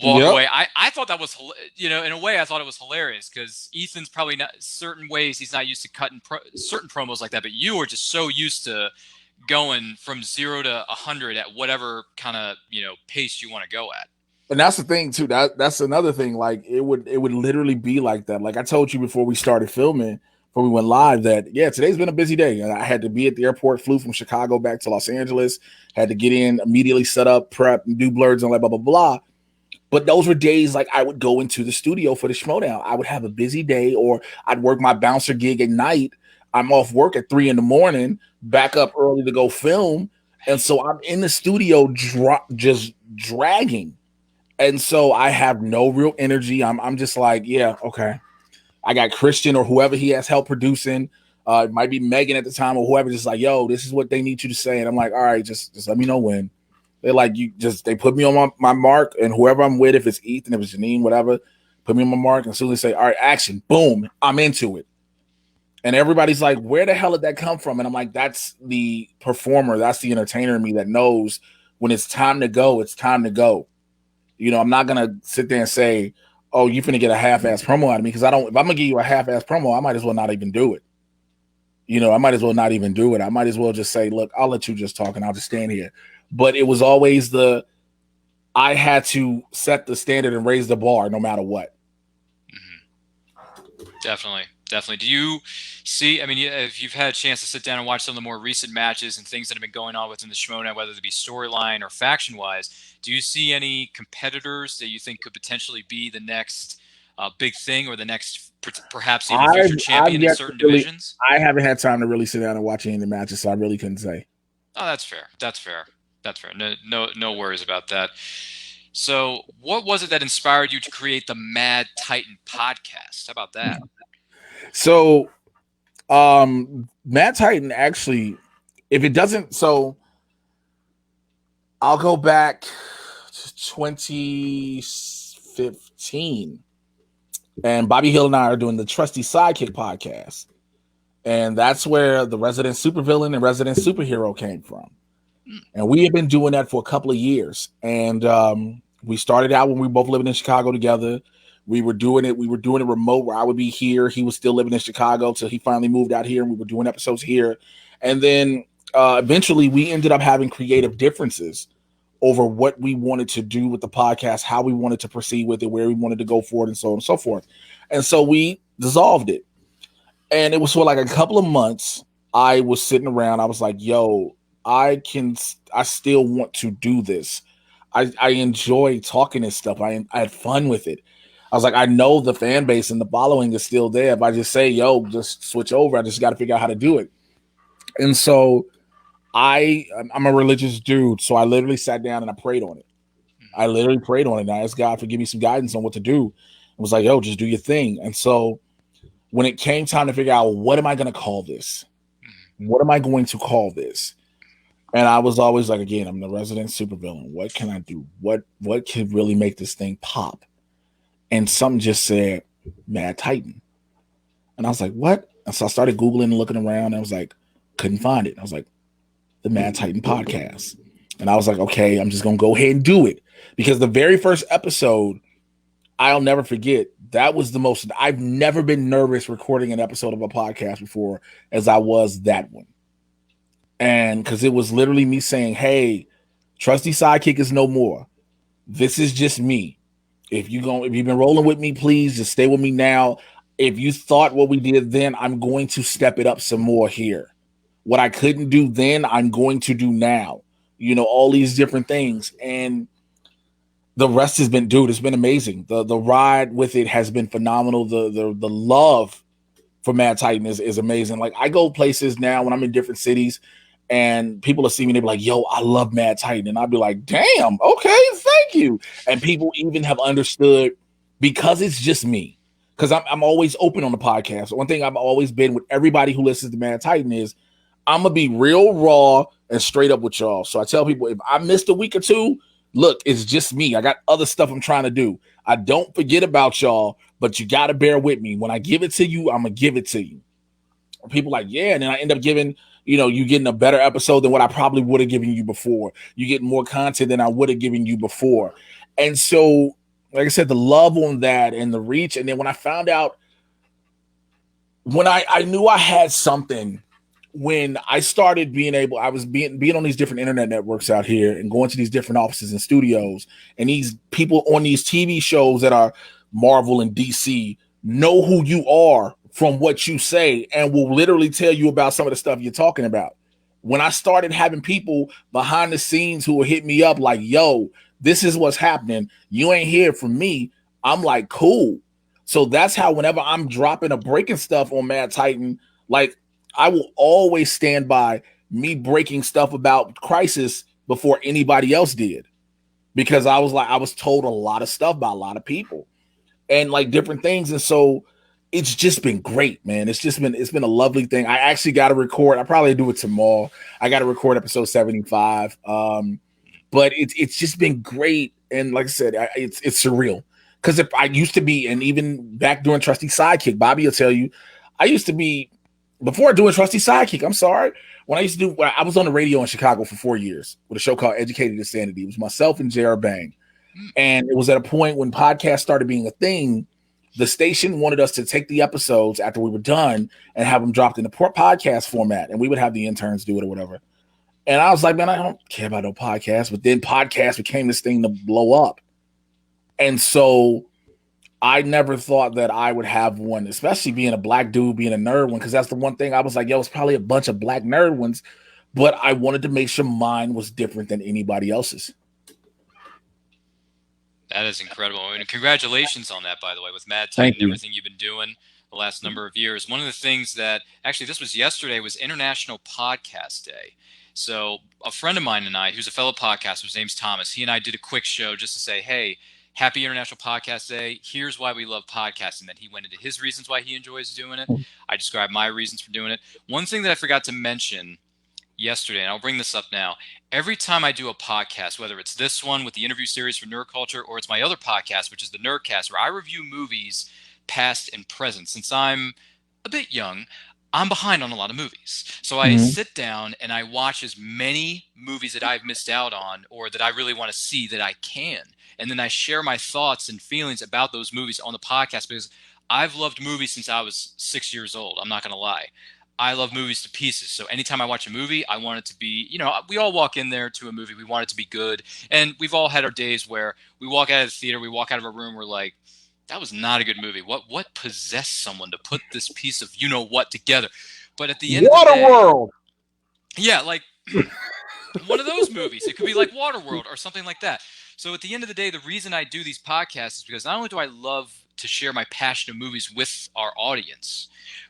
walk away. I thought that was, in a way, I thought it was hilarious because Ethan's probably not certain ways he's not used to cutting certain promos like that, but you are just so used to going from 0 to 100 at whatever kind of pace you want to go at. And that's the thing too. That's another thing. Like it would literally be like that. Like I told you before we started filming, before we went live, that today's been a busy day. And I had to be at the airport, flew from Chicago back to Los Angeles, had to get in, immediately set up, prep, and do blurs and blah blah blah. But those were days like I would go into the studio for the Schmodown. I would have a busy day, or I'd work my bouncer gig at night. I'm off work at 3 a.m, back up early to go film. And so I'm in the studio just dragging. And so I have no real energy. I'm just like, yeah, okay. I got Christian or whoever he has help producing. It might be Megan at the time or whoever, just like, yo, this is what they need you to say. And I'm like, all right, just let me know when. They're like, they put me on my mark, and whoever I'm with, if it's Ethan, if it's Janine, whatever, put me on my mark. And soon they say, all right, action, boom, I'm into it. And everybody's like, where the hell did that come from? And I'm like, that's the performer. That's the entertainer in me that knows when it's time to go, it's time to go. I'm not going to sit there and say, oh, you're going to get a half-ass promo out of me. Because if I'm going to give you a half-ass promo, I might as well not even do it. I might as well not even do it. I might as well just say, look, I'll let you just talk and I'll just stand here. But it was always I had to set the standard and raise the bar no matter what. Definitely. Definitely. Do you see, I mean, if you've had a chance to sit down and watch some of the more recent matches and things that have been going on within the Shimona, whether it be storyline or faction wise, do you see any competitors that you think could potentially be the next big thing or the next, perhaps even future I've champion in yet to certain really. divisions? I haven't had time to really sit down and watch any of the matches, so I really couldn't say. Oh, that's fair. That's fair. That's fair. No worries about that. So, what was it that inspired you to create the Mad Titan podcast? How about that? So, Matt Titan actually, if it doesn't, so I'll go back to 2015, and Bobby Hill and I are doing the Trusty Sidekick podcast, and that's where the Resident Supervillain and Resident Superhero came from. And we have been doing that for a couple of years. And we started out when we were both living in Chicago together. We were doing it remote where I would be here. He was still living in Chicago till he finally moved out here, and we were doing episodes here. And then eventually we ended up having creative differences over what we wanted to do with the podcast, how we wanted to proceed with it, where we wanted to go forward, and so on and so forth. And so we dissolved it. And it was for like a couple of months. I was sitting around. I was like, yo, I still want to do this. I enjoy talking and stuff. I had fun with it. I was like, I know the fan base and the following is still there. If I just say, yo, just switch over, I just got to figure out how to do it. And so I'm a religious dude. So I literally sat down and I prayed on it. I literally prayed on it. And I asked God to give me some guidance on what to do. I was like, yo, just do your thing. And so when it came time to figure out what am I going to call this? What am I going to call this? And I was always like, again, I'm the resident supervillain. What can I do? What could really make this thing pop? And something just said Mad Titan. And I was like, what? And so I started Googling and looking around. And I was like, couldn't find it. I was like, the Mad Titan podcast. And I was like, okay, I'm just going to go ahead and do it. Because the very first episode, I'll never forget, that was the most, I've never been nervous recording an episode of a podcast before as I was that one. And because it was literally me saying, hey, Trusty Sidekick is no more. This is just me. If you've been rolling with me, please just stay with me now. If you thought what we did then, I'm going to step it up some more here. What I couldn't do then, I'm going to do now. You know, all these different things. And the rest has been, dude, it's been amazing. The ride with it has been phenomenal. The love for Mad Titan is amazing. Like I go places now when I'm in different cities and people will see me and they be like, yo, I love Mad Titan. And I'd be like, damn, okay, thank you. And people even have understood because it's just me. Because I'm always open on the podcast. One thing I've always been with everybody who listens to Mad Titan is I'm going to be real raw and straight up with y'all. So I tell people if I missed a week or two, look, it's just me. I got other stuff I'm trying to do. I don't forget about y'all, but you got to bear with me. When I give it to you, I'm going to give it to you. People like, yeah. And then I end up giving, you getting a better episode than what I probably would have given you before. You get more content than I would have given you before. And so, like I said, the love on that and the reach. And then when I found out, when I knew I had something, when I started I was being on these different internet networks out here and going to these different offices and studios, and these people on these TV shows that are Marvel and DC know who you are from what you say and will literally tell you about some of the stuff you're talking about. When I started having people behind the scenes who would hit me up like, yo, this is what's happening. You ain't hear from me. I'm like, cool. So that's how whenever I'm dropping or breaking stuff on Mad Titan, like I will always stand by me breaking stuff about Crisis before anybody else did. Because I was told a lot of stuff by a lot of people and like different things. And so it's just been great, man. It's been a lovely thing. I actually got to record. I probably do it tomorrow. I got to record episode 75. But it's just been great. And like I said, it's surreal. Because if I used to be, and even back during Trusty Sidekick, Bobby will tell you, I used to be, before doing Trusty Sidekick, I'm sorry, when I was on the radio in Chicago for 4 years with a show called Educated Insanity. It was myself and J.R. Bang. And it was at a point when podcasts started being a thing, the station wanted us to take the episodes after we were done and have them dropped in the podcast format. And we would have the interns do it or whatever. And I was like, man, I don't care about no podcast. But then podcast became this thing to blow up. And so I never thought that I would have one, especially being a black dude, being a nerd one, because that's the one thing I was like, yo, it's probably a bunch of black nerd ones, but I wanted to make sure mine was different than anybody else's. That is incredible. I mean, congratulations on that, by the way, with Mad Thank Titan, you. everything you've been doing the last number of years. One of the things that actually this was yesterday was International Podcast Day. So a friend of mine and I, who's a fellow podcaster, his name's Thomas, he and I did a quick show just to say, hey, happy International Podcast Day. Here's why we love podcasting. Then he went into his reasons why he enjoys doing it. I described my reasons for doing it. One thing that I forgot to mention yesterday, and I'll bring this up now. Every time I do a podcast, whether it's this one with the interview series for Nerd Culture or it's my other podcast, which is the Nerdcast, where I review movies past and present. Since I'm a bit young, I'm behind on a lot of movies. So I sit down and I watch as many movies that I've missed out on or that I really want to see that I can. And then I share my thoughts and feelings about those movies on the podcast because I've loved movies since I was 6 years old. I'm not going to lie. I love movies to pieces. So anytime I watch a movie, I want it to be, we all walk in there to a movie. We want it to be good. And we've all had our days where we walk out of the theater, we walk out of a room, we're like, that was not a good movie. What possessed someone to put this piece of what together? But at the end of the day, Waterworld. Yeah, like one of those movies. It could be like Waterworld or something like that. So at the end of the day, the reason I do these podcasts is because not only do I love to share my passion of movies with our audience,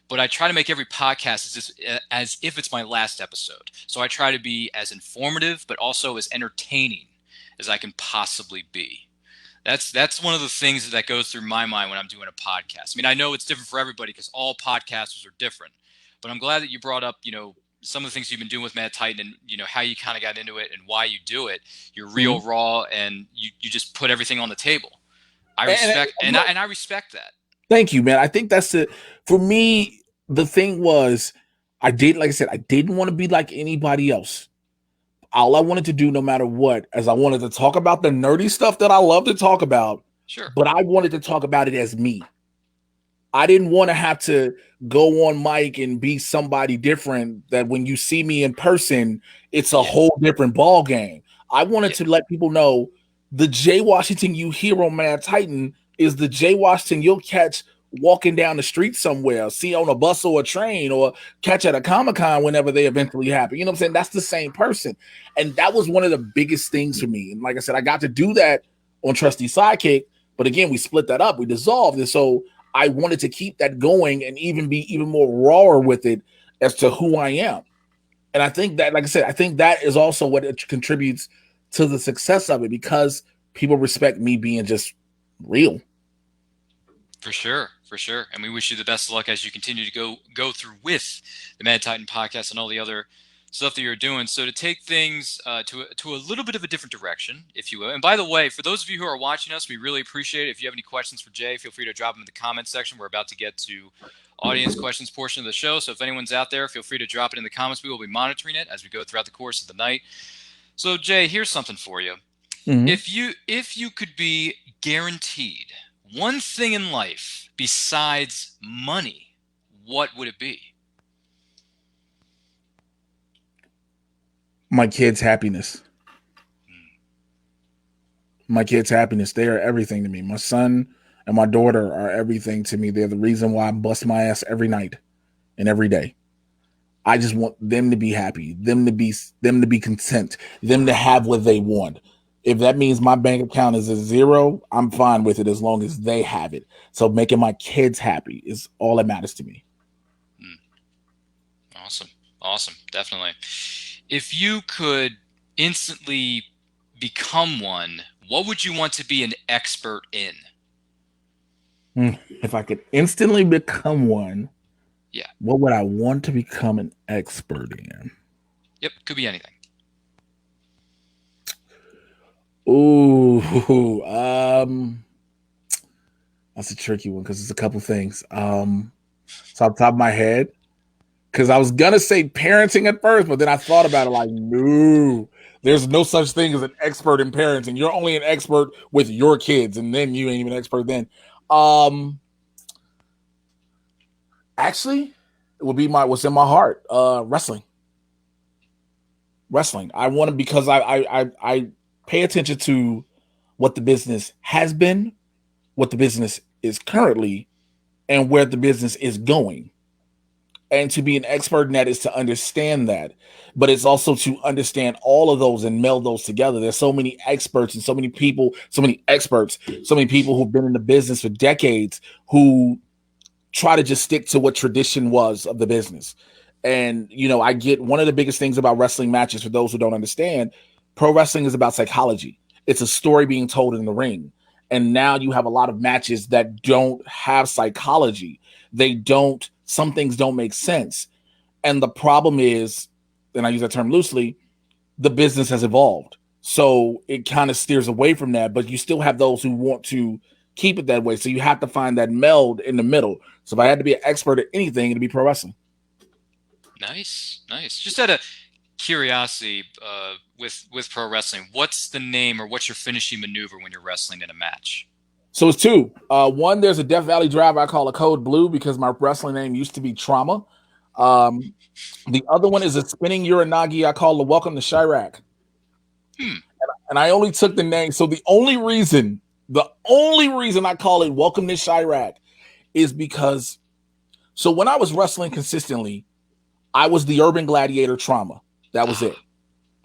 but I try to make every podcast as if it's my last episode. So I try to be as informative, but also as entertaining as I can possibly be. That's one of the things that goes through my mind when I'm doing a podcast. I mean, I know it's different for everybody because all podcasters are different, but I'm glad that you brought up, some of the things you've been doing with Mad Titan and, how you kind of got into it and why you do it. You're real raw and you just put everything on the table. I respect and I respect that. Thank you, man. I think that's it. For me, the thing was, like I said, I didn't want to be like anybody else. All I wanted to do, no matter what, is I wanted to talk about the nerdy stuff that I love to talk about. Sure. But I wanted to talk about it as me. I didn't want to have to go on mic and be somebody different that when you see me in person, it's a whole different ball game. I wanted to let people know the Jay Washington you hear on Mad Titan is the Jay Washington you'll catch walking down the street somewhere, see on a bus or a train, or catch at a Comic-Con whenever they eventually happen. You know what I'm saying? That's the same person. And that was one of the biggest things for me. And like I said, I got to do that on Trusty Sidekick. But again, we split that up. We dissolved. And so I wanted to keep that going and even be even more rawer with it as to who I am. And I think that, like I said, I think that is also what it contributes to the success of it because people respect me being just real. For sure. And we wish you the best of luck as you continue to go through with the Mad Titan podcast and all the other stuff that you're doing. So to take things to a little bit of a different direction, if you will. And by the way, for those of you who are watching us, we really appreciate it. If you have any questions for Jay, feel free to drop them in the comments section. We're about to get to audience questions portion of the show. So if anyone's out there, feel free to drop it in the comments. We will be monitoring it as we go throughout the course of the night. So Jay, here's something for you. Mm-hmm. If you could be guaranteed one thing in life besides money, what would it be? My kids' happiness. My kids' happiness. They are everything to me. My son and my daughter are everything to me. They're the reason why I bust my ass every night and every day. I just want them to be happy, them to be content, them to have what they want. If that means my bank account is a zero, I'm fine with it as long as they have it. So making my kids happy is all that matters to me. Awesome. Definitely. If you could instantly become one, what would you want to be an expert in? If I could instantly become one, yeah, what would I want to become an expert in? Yep, could be anything. Ooh, that's a tricky one because it's a couple things. So off the top of my head, because I was gonna say parenting at first, but then I thought about it like, no, there's no such thing as an expert in parenting. You're only an expert with your kids, and then you ain't even an expert then. Actually, it would be what's in my heart. Wrestling. I want to because I pay attention to what the business has been, what the business is currently and where the business is going. And to be an expert in that is to understand that, but it's also to understand all of those and meld those together. There's so many experts and so many people, so many experts, so many people who've been in the business for decades who try to just stick to what tradition was of the business. And, I get one of the biggest things about wrestling matches for those who don't understand, pro wrestling is about psychology. It's a story being told in the ring. And now you have a lot of matches that don't have psychology. Some things don't make sense. And the problem is, and I use that term loosely, the business has evolved. So it kind of steers away from that, but you still have those who want to keep it that way. So you have to find that meld in the middle. So if I had to be an expert at anything, it'd be pro wrestling. Nice. Just out of curiosity, with pro wrestling, what's the name or what's your finishing maneuver when you're wrestling in a match? So it's two. One, there's a Death Valley driver I call a Code Blue because my wrestling name used to be Trauma. The other one is a spinning Uranagi I call the Welcome to Chirac. And I only took the name. So the only reason I call it Welcome to Chirac is because, so when I was wrestling consistently, I was the Urban Gladiator Trauma. That was it.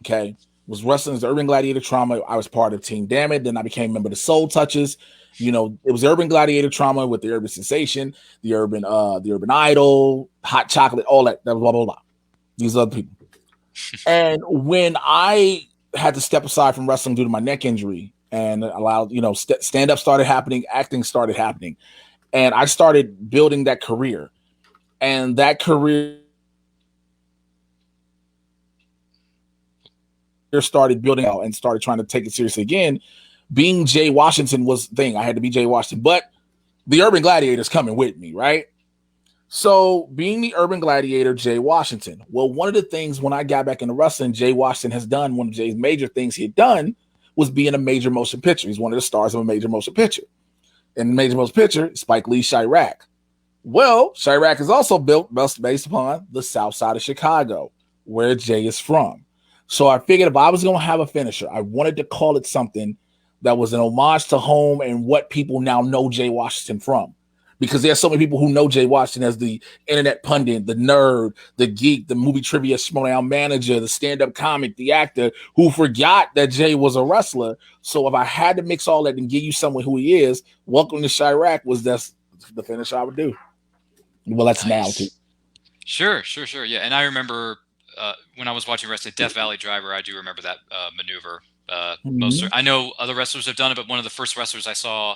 Okay. Was wrestling as the Urban Gladiator Trauma. I was part of Team Dammit. Then I became a member of the Soul Touches. It was Urban Gladiator Trauma with the Urban Sensation, the Urban Idol, Hot Chocolate, all that. That was blah, blah, blah. These other people. And when I had to step aside from wrestling due to my neck injury and allowed, stand-up started happening, acting started happening. And I started building that career. And that career started building out and started trying to take it seriously again. Being Jay Washington was the thing. I had to be Jay Washington, but the Urban Gladiator's coming with me, right? So being the Urban Gladiator, Jay Washington. Well, one of the things when I got back into wrestling, Jay Washington has done, one of Jay's major things he had done was be in a major motion picture. He's one of the stars of a major motion picture. In the major motion picture, Spike Lee's Chirac. Well, Chirac is also built based upon the south side of Chicago, where Jay is from. So I figured if I was going to have a finisher, I wanted to call it something that was an homage to home and what people now know Jay Washington from. Because there's so many people who know Jay Washington as the internet pundit, the nerd, the geek, the movie trivia Schmoedown manager, the stand-up comic, the actor who forgot that Jay was a wrestler. So if I had to mix all that and give you someone who he is, Welcome to Chirac was the finish I would do. Well, that's nice. Now too. Sure. Yeah, and I remember when I was watching wrestling, Death Valley Driver, I do remember that maneuver. I know other wrestlers have done it, but one of the first wrestlers I saw,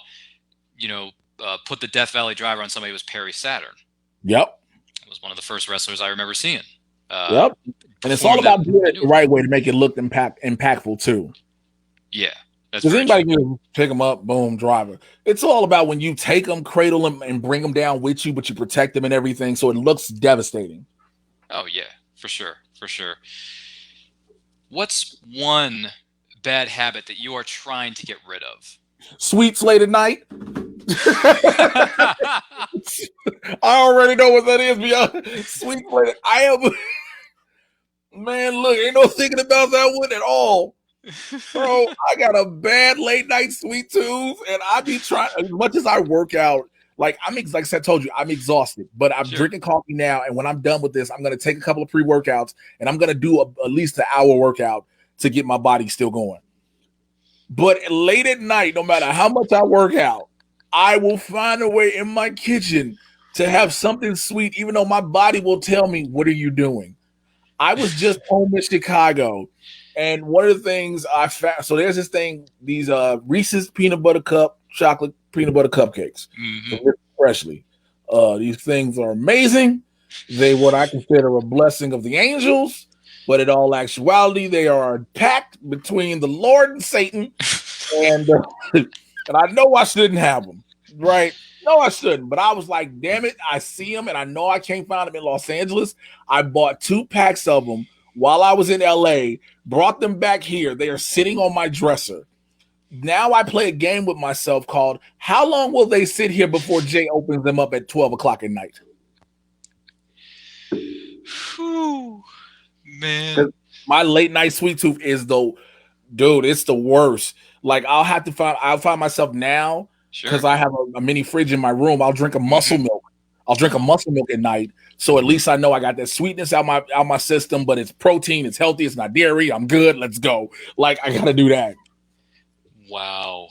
put the Death Valley Driver on somebody was Perry Saturn. Yep. It was one of the first wrestlers I remember seeing. Yep. And it's all about doing it the right way to make it look impactful too. Yeah. Because anybody can pick them up, boom, driver. It's all about when you take them, cradle them, and bring them down with you, but you protect them and everything, so it looks devastating. Oh, yeah, for sure. What's one bad habit that you are trying to get rid of? Sweets late at night. I already know what that is, beyond sweets late. I am, man. Look, ain't no thinking about that one at all, bro. I got a bad late night sweet tooth, and I be trying as much as I work out. Like I said, told you, I'm exhausted, but I'm drinking coffee now. And when I'm done with this, I'm going to take a couple of pre-workouts and I'm going to do at least an hour workout to get my body still going. But late at night, no matter how much I work out, I will find a way in my kitchen to have something sweet, even though my body will tell me, what are you doing? I was just home in Chicago. And one of the things I found, so there's this thing, these Reese's peanut butter cup chocolate peanut butter cupcakes, freshly. These things are amazing. They what I consider a blessing of the angels, but in all actuality, they are a pact between the Lord and Satan. And I know I shouldn't have them, right? No, I shouldn't. But I was like, damn it, I see them, and I know I can't find them in Los Angeles. I bought 2 packs of them while I was in LA, brought them back here. They are sitting on my dresser. Now I play a game with myself called How Long Will They Sit Here Before Jay opens them up at 12 o'clock at night? Whew, man. My late night sweet tooth is it's the worst. Like I'll find myself now Sure. because I have a mini fridge in my room. I'll drink a muscle milk. I'll drink a muscle milk at night, so at least I know I got that sweetness out my system. But it's protein, it's healthy, it's not dairy. I'm good. Let's go. Like I gotta do that. Wow.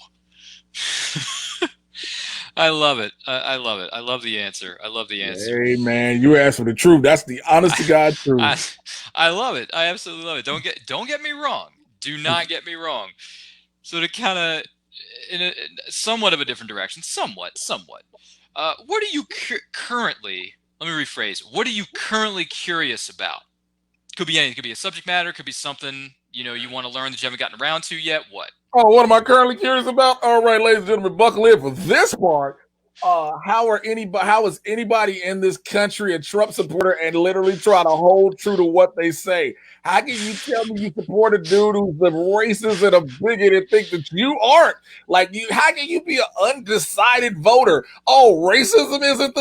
I love it. I love it. I love the answer. I love the answer. Hey man, you asked for the truth. That's the honest to God I, truth. I love it. I absolutely love it. Don't get me wrong. Do not get me wrong. So to kind of in somewhat of a different direction, somewhat. What are you currently? Let me rephrase. What are you currently curious about? Could be anything. Could be a subject matter. Could be something you want to learn that you haven't gotten around to yet. What? Oh, what am I currently curious about? All right, ladies and gentlemen, buckle in for this part. How is anybody in this country a Trump supporter and literally try to hold true to what they say? How can you tell me you support a dude who's a racist and a bigot and think that you aren't? Like you, how can you be an undecided voter? Oh, racism isn't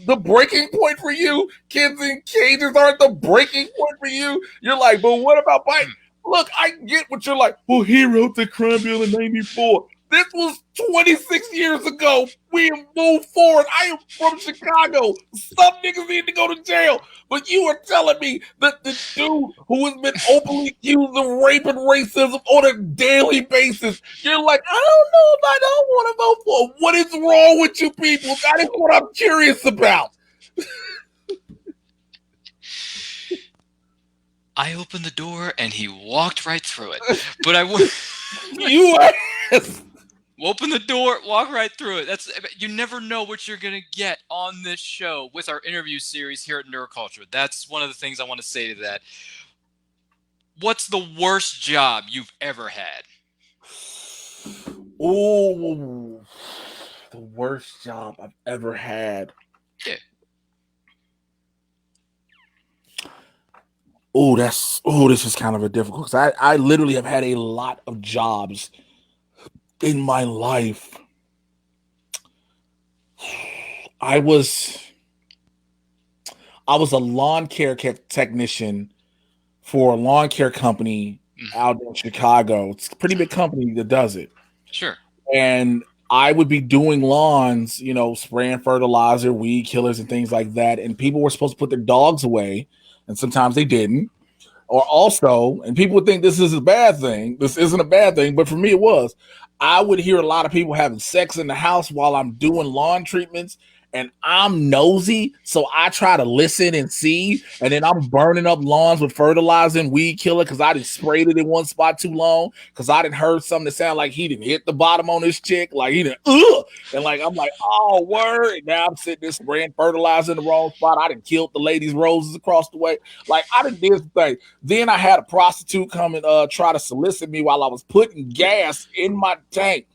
the breaking point for you. Kids in cages aren't the breaking point for you. You're like, but what about Biden? Look, I get what you're like. Well, he wrote the crime bill in '94. This was 26 years ago. We moved forward. I am from Chicago. Some niggas need to go to jail. But you are telling me that the dude who has been openly accused of rape and racism on a daily basis, you're like, I don't know if I don't want to vote for him. What is wrong with you people? That is what I'm curious about. I opened the door and he walked right through it. But I would. You open the door, walk right through it. You never know what you're gonna get on this show with our interview series here at Neuroculture. That's one of the things I want to say to that. What's the worst job you've ever had? Oh, the worst job I've ever had. Yeah. This is kind of a difficult because I literally have had a lot of jobs in my life. I was a lawn care technician for a lawn care company out in Chicago. It's a pretty big company that does it. Sure. And I would be doing lawns, spraying fertilizer, weed killers, and things like that. And people were supposed to put their dogs away, and sometimes they didn't. Or also, and people would think this is a bad thing. This isn't a bad thing, but for me it was. I would hear a lot of people having sex in the house while I'm doing lawn treatments, and I'm nosy, so I try to listen and see, and then I'm burning up lawns with fertilizer and weed killer because I just sprayed it in one spot too long because I didn't heard something that sounded like he didn't hit the bottom on this chick, like he didn't, and like I'm like, oh word, and now I'm sitting there spraying fertilizer in the wrong spot. I didn't kill the ladies' roses across the way, like I didn't do this thing. Then I had a prostitute come and try to solicit me while I was putting gas in my tank.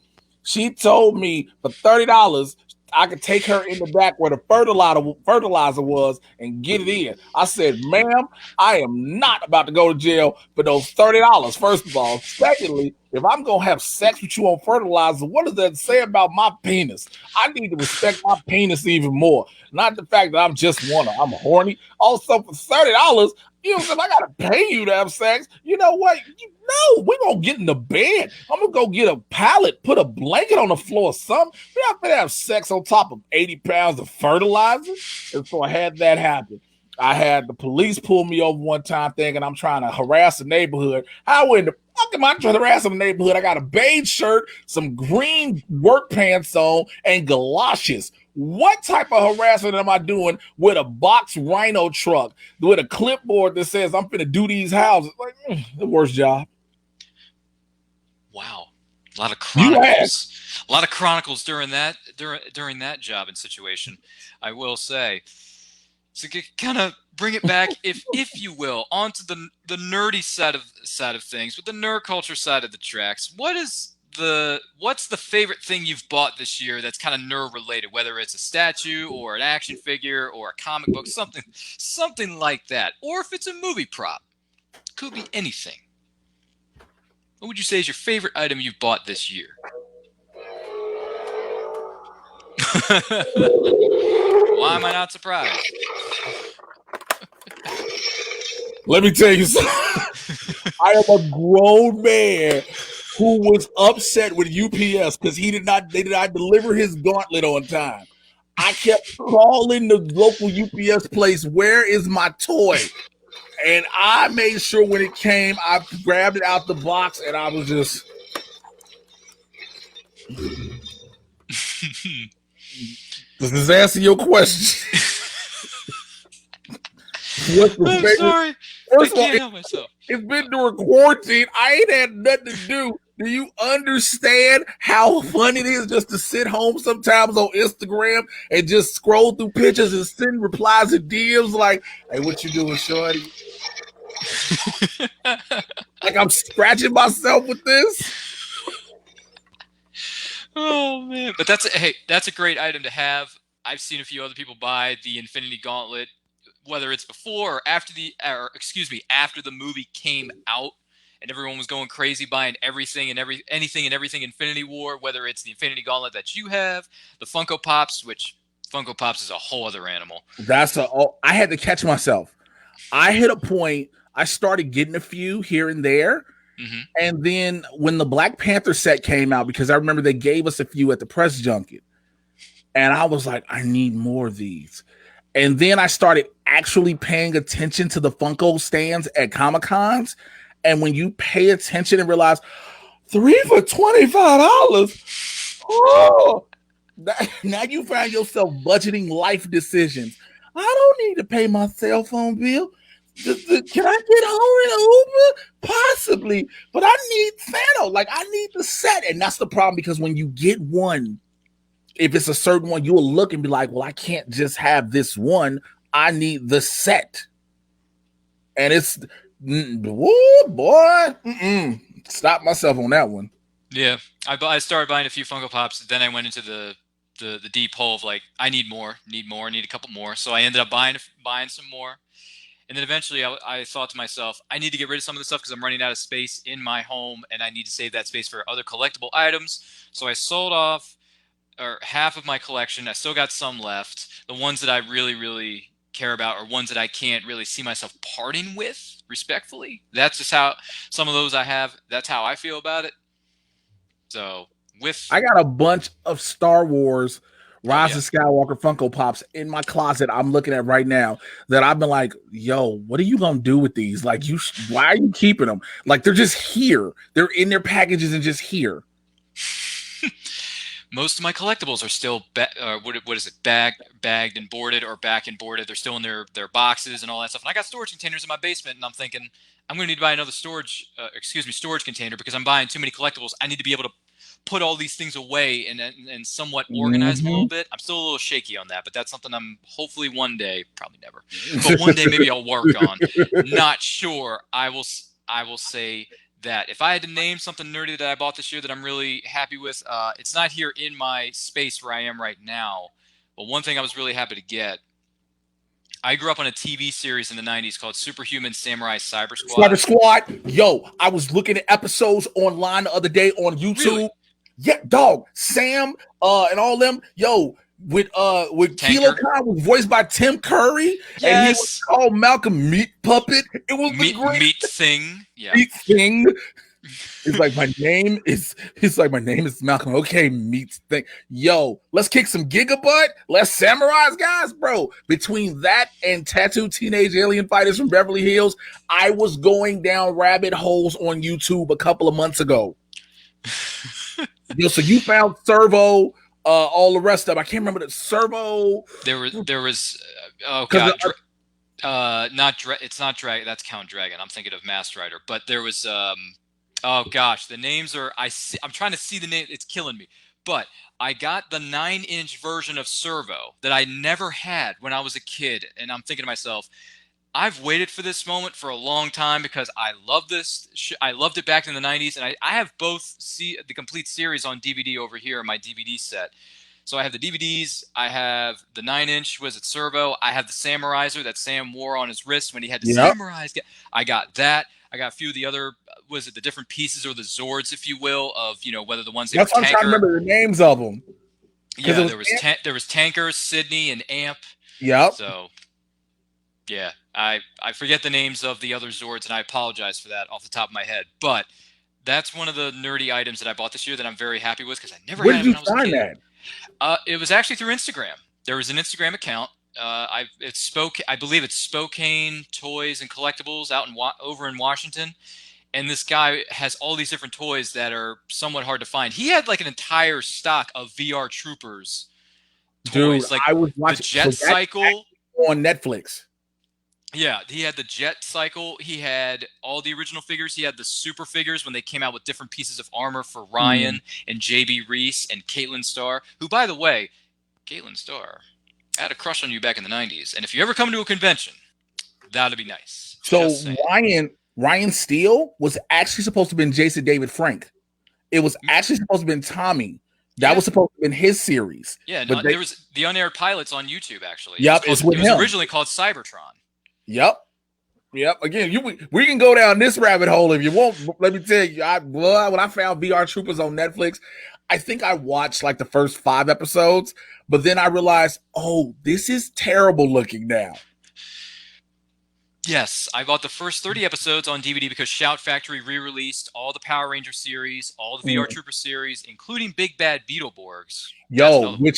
She told me for $30 I could take her in the back where the fertilizer was and get it in. I said, ma'am, I am not about to go to jail for those $30, first of all. Secondly, if I'm going to have sex with you on fertilizer, what does that say about my penis? I need to respect my penis even more. Not the fact that I'm just I'm horny. Also, for $30, you know what I'm saying? I got to pay you to have sex. You know what? No, we're going to get in the bed. I'm going to go get a pallet, put a blanket on the floor or something. We're not going to have sex on top of 80 pounds of fertilizer. And so I had that happen. I had the police pull me over one time thinking I'm trying to harass the neighborhood. How in the fuck am I trying to harass the neighborhood? I got a beige shirt, some green work pants on, and galoshes. What type of harassment am I doing with a box Rhino truck with a clipboard that says I'm finna do these houses? Like the worst job. Wow, a lot of chronicles. A lot of chronicles during that job and situation, I will say. So kind of bring it back, if you will, onto the nerdy side of things, with the nerd culture side of the tracks. What's the favorite thing you've bought this year that's kind of nerd related, whether it's a statue or an action figure or a comic book, something like that, or if it's a movie prop, could be anything. What would you say is your favorite item you've bought this year? Why am I not surprised? Let me tell you something. I am a grown man who was upset with UPS because they did not deliver his gauntlet on time. I kept calling the local UPS place, where is my toy? And I made sure when it came, I grabbed it out the box and I was just. Does this answer your question? What's the I'm favorite? sorry. First I of all, can't help myself. it's been during quarantine. I ain't had nothing to do. Do you understand how fun it is just to sit home sometimes on Instagram and just scroll through pictures and send replies and DMs like, "Hey, what you doing, shorty?" Like I'm scratching myself with this. Oh man, but that's a great item to have. I've seen a few other people buy the Infinity Gauntlet, whether it's before or after the movie came out, and everyone was going crazy buying anything and everything Infinity War. Whether it's the Infinity Gauntlet that you have, the Funko Pops, which Funko Pops is a whole other animal. I had to catch myself. I hit a point. I started getting a few here and there. Mm-hmm. And then when the Black Panther set came out, because I remember they gave us a few at the press junket, and I was like, I need more of these. And then I started actually paying attention to the Funko stands at Comic Cons. And when you pay attention and realize 3 for $25, oh, now you find yourself budgeting life decisions. I don't need to pay my cell phone bill. Can I get home in an Uber? Possibly, but I need Thanos. Like I need the set, and that's the problem because when you get one, if it's a certain one, you'll look and be like, "Well, I can't just have this one. I need the set." And it's, whoa, boy, stop myself on that one. Yeah, I started buying a few Funko Pops. Then I went into the deep hole of like, I need more, need a couple more. So I ended up buying some more. And then eventually I thought to myself, I need to get rid of some of the stuff because I'm running out of space in my home and I need to save that space for other collectible items. So I sold off half of my collection. I still got some left. The ones that I really, really care about are ones that I can't really see myself parting with respectfully. That's just how some of those I have. That's how I feel about it. So I got a bunch of Star Wars Rise of Skywalker Funko Pops in my closet I'm looking at right now that I've been like, yo, what are you going to do with these? Like, why are you keeping them? Like, they're just here. They're in their packages and just here. Most of my collectibles are still bagged and boarded or back and boarded. They're still in their boxes and all that stuff. And I got storage containers in my basement, and I'm thinking I'm going to need to buy another storage container because I'm buying too many collectibles. I need to be able to put all these things away and somewhat organize them a little bit. I'm still a little shaky on that, but that's something I'm hopefully one day, probably never, but one day maybe I'll work on. Not sure. I will say that if I had to name something nerdy that I bought this year that I'm really happy with, it's not here in my space where I am right now, but one thing I was really happy to get. I grew up on a TV series in the 90s called Superhuman Samurai Cyber Squad. Cyber Squad. Yo, I was looking at episodes online the other day on YouTube. Really? Yeah, dog. Sam and all them. Yo, with Kilo Khan was voiced by Tim Curry. Yes. And he was called Malcolm Meat Puppet. It was Meat Thing. Yeah. Meat Thing. It's like my name is Malcolm. Okay, Meat Thing. Yo, let's kick some gigabutt. Let's samurais, guys, bro. Between that and Tattoo Teenage Alien Fighters from Beverly Hills, I was going down rabbit holes on YouTube a couple of months ago. Yo, so you found Servo, all the rest of them. I can't remember the Servo. There was oh god, it's not Dragon. That's Count Dragon. I'm thinking of Masked Rider. But there was oh gosh, the names are I'm trying to see the name. It's killing me. But I got the 9-inch version of Servo that I never had when I was a kid, and I'm thinking to myself, I've waited for this moment for a long time because I love this. I loved it back in the 90s, and I have both the complete series on DVD over here in my DVD set. So I have the DVDs. I have the 9-inch. Was it Servo? I have the Samuraizer that Sam wore on his wrist when he had to Samurai's. I got that. I got a few of the other, was it the different pieces or the Zords, if you will, of, whether the ones that That's what I'm trying to remember the names of them. Yeah, there was Tanker, Sydney, and Amp. Yep. So, yeah, I forget the names of the other Zords, and I apologize for that off the top of my head. But That's one of the nerdy items that I bought this year that I'm very happy with because I never Where had did it when you I was a find kid. that? It was actually through Instagram. There was an Instagram account. I believe it's Spokane Toys and Collectibles out over in Washington. And this guy has all these different toys that are somewhat hard to find. He had like an entire stock of VR Troopers Dude, toys, like I was the watching. So Jet that's Cycle. on Netflix. Yeah, he had the Jet Cycle. He had all the original figures. He had the super figures when they came out with different pieces of armor for Mm. Ryan and JB Reese and Caitlin Starr, who, by the way, Caitlin Starr, I had a crush on you back in the 90s. And if you ever come to a convention, that'd be nice. Just So saying. Ryan Steele was actually supposed to have been Jason David Frank. It was actually supposed to have been Tommy. That Yeah. was supposed to have been his series. Yeah, But there was the unaired pilots on YouTube, actually. Yep, it's with it was him. originally called Cybertron. Yep. Again, we can go down this rabbit hole if you want. Let me tell you, when I found VR Troopers on Netflix, I think I watched like the first 5 episodes, but then I realized, oh, this is terrible looking now. Yes, I bought the first 30 episodes on DVD because Shout Factory re-released all the Power Ranger series, all the VR Trooper series, including Big Bad Beetleborgs. Let me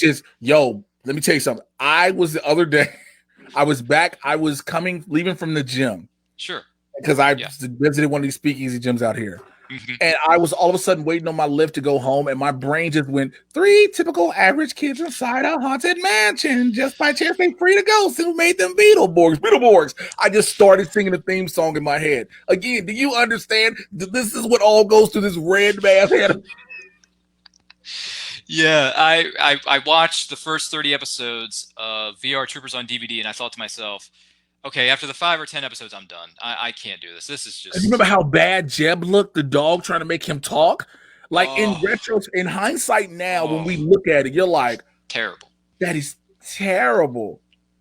tell you something. I was the other day, I was leaving from the gym. Sure. Because I visited one of these speakeasy gyms out here. Mm-hmm. And I was all of a sudden waiting on my lift to go home, and my brain just went 3 typical average kids inside a haunted mansion. Just by chance, they free to ghosts who made them Beetleborgs. I just started singing the theme song in my head. Again, do you understand? This is what all goes through this red man's head. Yeah, I watched the first 30 episodes of VR Troopers on DVD, and I thought to myself, okay, after the 5 or 10 episodes, I'm done. I can't do this. This is just. You remember how bad Jeb looked, the dog trying to make him talk? Like in hindsight now, when we look at it, you're like, terrible. That is terrible.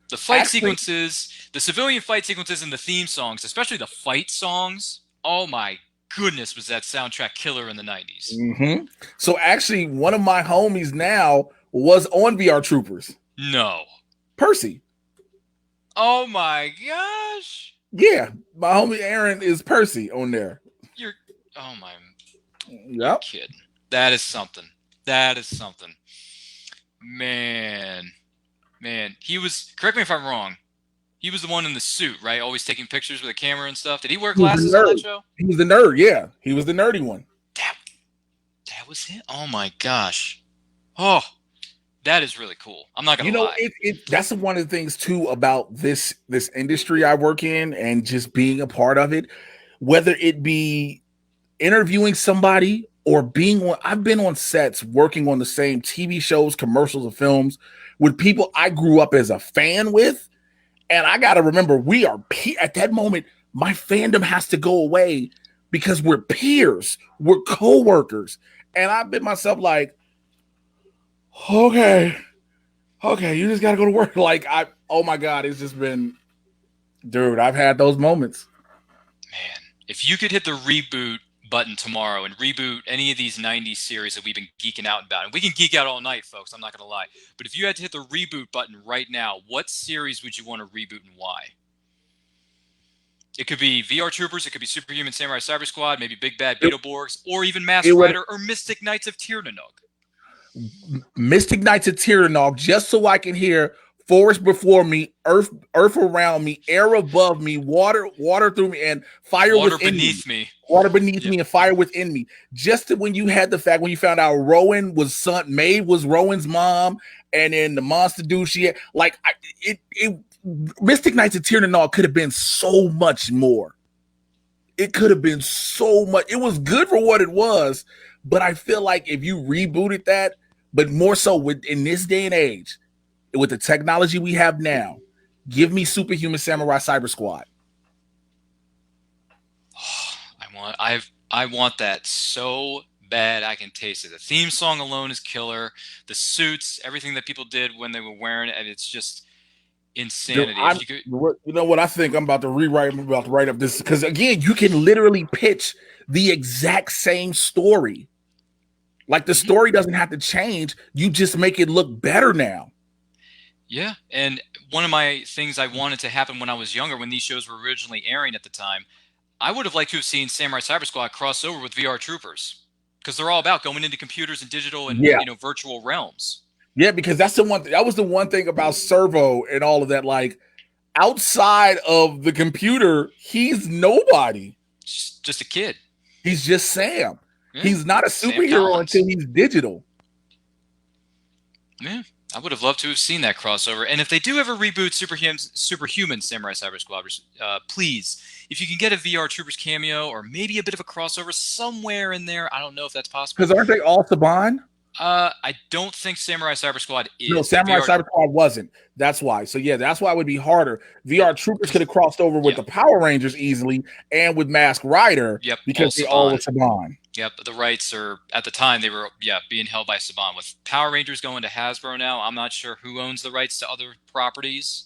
The fight sequences, the civilian fight sequences, and the theme songs, especially the fight songs. Oh my goodness, was that soundtrack killer in the 90s? Mm-hmm. So actually, one of my homies now was on VR Troopers. No, Percy. Oh my gosh. Yeah, my homie Aaron is Percy on there. Oh my. Yep. Kid. That is something. Man. He was, correct me if I'm wrong, he was the one in the suit, right? Always taking pictures with a camera and stuff. Did he wear glasses on that show? He was the nerd, yeah. He was the nerdy one. That was him? Oh my gosh. Oh, that is really cool. I'm not going to lie. That's one of the things too about this industry I work in and just being a part of it, whether it be interviewing somebody or I've been on sets working on the same TV shows, commercials, and films with people I grew up as a fan with. And I got to remember, we are at that moment, my fandom has to go away because we're peers, we're co-workers. And I've been myself like, okay, you just got to go to work. Like, oh my God, it's just been, dude, I've had those moments. Man, if you could hit the reboot button tomorrow and reboot any of these 90s series that we've been geeking out about, and we can geek out all night, folks, I'm not going to lie, but if you had to hit the reboot button right now, what series would you want to reboot and why? It could be VR Troopers, it could be Superhuman Samurai Cyber Squad, maybe Big Bad Beetleborgs, or even Masked Rider or Mystic Knights of Tir-Na-Nog. Mystic Knights of Tir-Na-Nog, just so I can hear forest before me, earth around me, air above me, water through me, and fire beneath me. Water beneath me and fire within me. Just when you found out Rowan was Maeve was Rowan's mom, and then the monster dude Mystic Knights of Tir-Na-Nog could have been so much more. It could have been so much. It was good for what it was, but I feel like if you rebooted that, but more so in this day and age, with the technology we have now, give me Superhuman Samurai Cyber Squad. I want that so bad I can taste it. The theme song alone is killer. The suits, everything that people did when they were wearing it, it's just insanity. You know what I think? I'm about to write up this, because again, you can literally pitch the exact same story. Like, the story doesn't have to change. You just make it look better now. Yeah, and one of my things I wanted to happen when I was younger, when these shows were originally airing at the time, I would have liked to have seen Samurai Cyber Squad cross over with VR Troopers, because they're all about going into computers and digital and Yeah. virtual realms. Yeah, because that's the one. That was the one thing about Servo and all of that. Like outside of the computer, he's nobody. Just a kid. He's just Sam. Yeah. He's not a superhero until he's digital. Yeah, I would have loved to have seen that crossover. And if they do ever reboot Superhuman Samurai Cyber Squad, please, if you can get a VR Troopers cameo or maybe a bit of a crossover somewhere in there, I don't know if that's possible. Because aren't they all Saban? I don't think Samurai Cyber Squad is. No, Samurai Cyber Squad wasn't. That's why. So yeah, that's why it would be harder. VR Troopers could have crossed over with the Power Rangers easily and with Mask Rider. Yep, because they all were Saban. Yep, the rights are at the time they were being held by Saban. With Power Rangers going to Hasbro now, I'm not sure who owns the rights to other properties.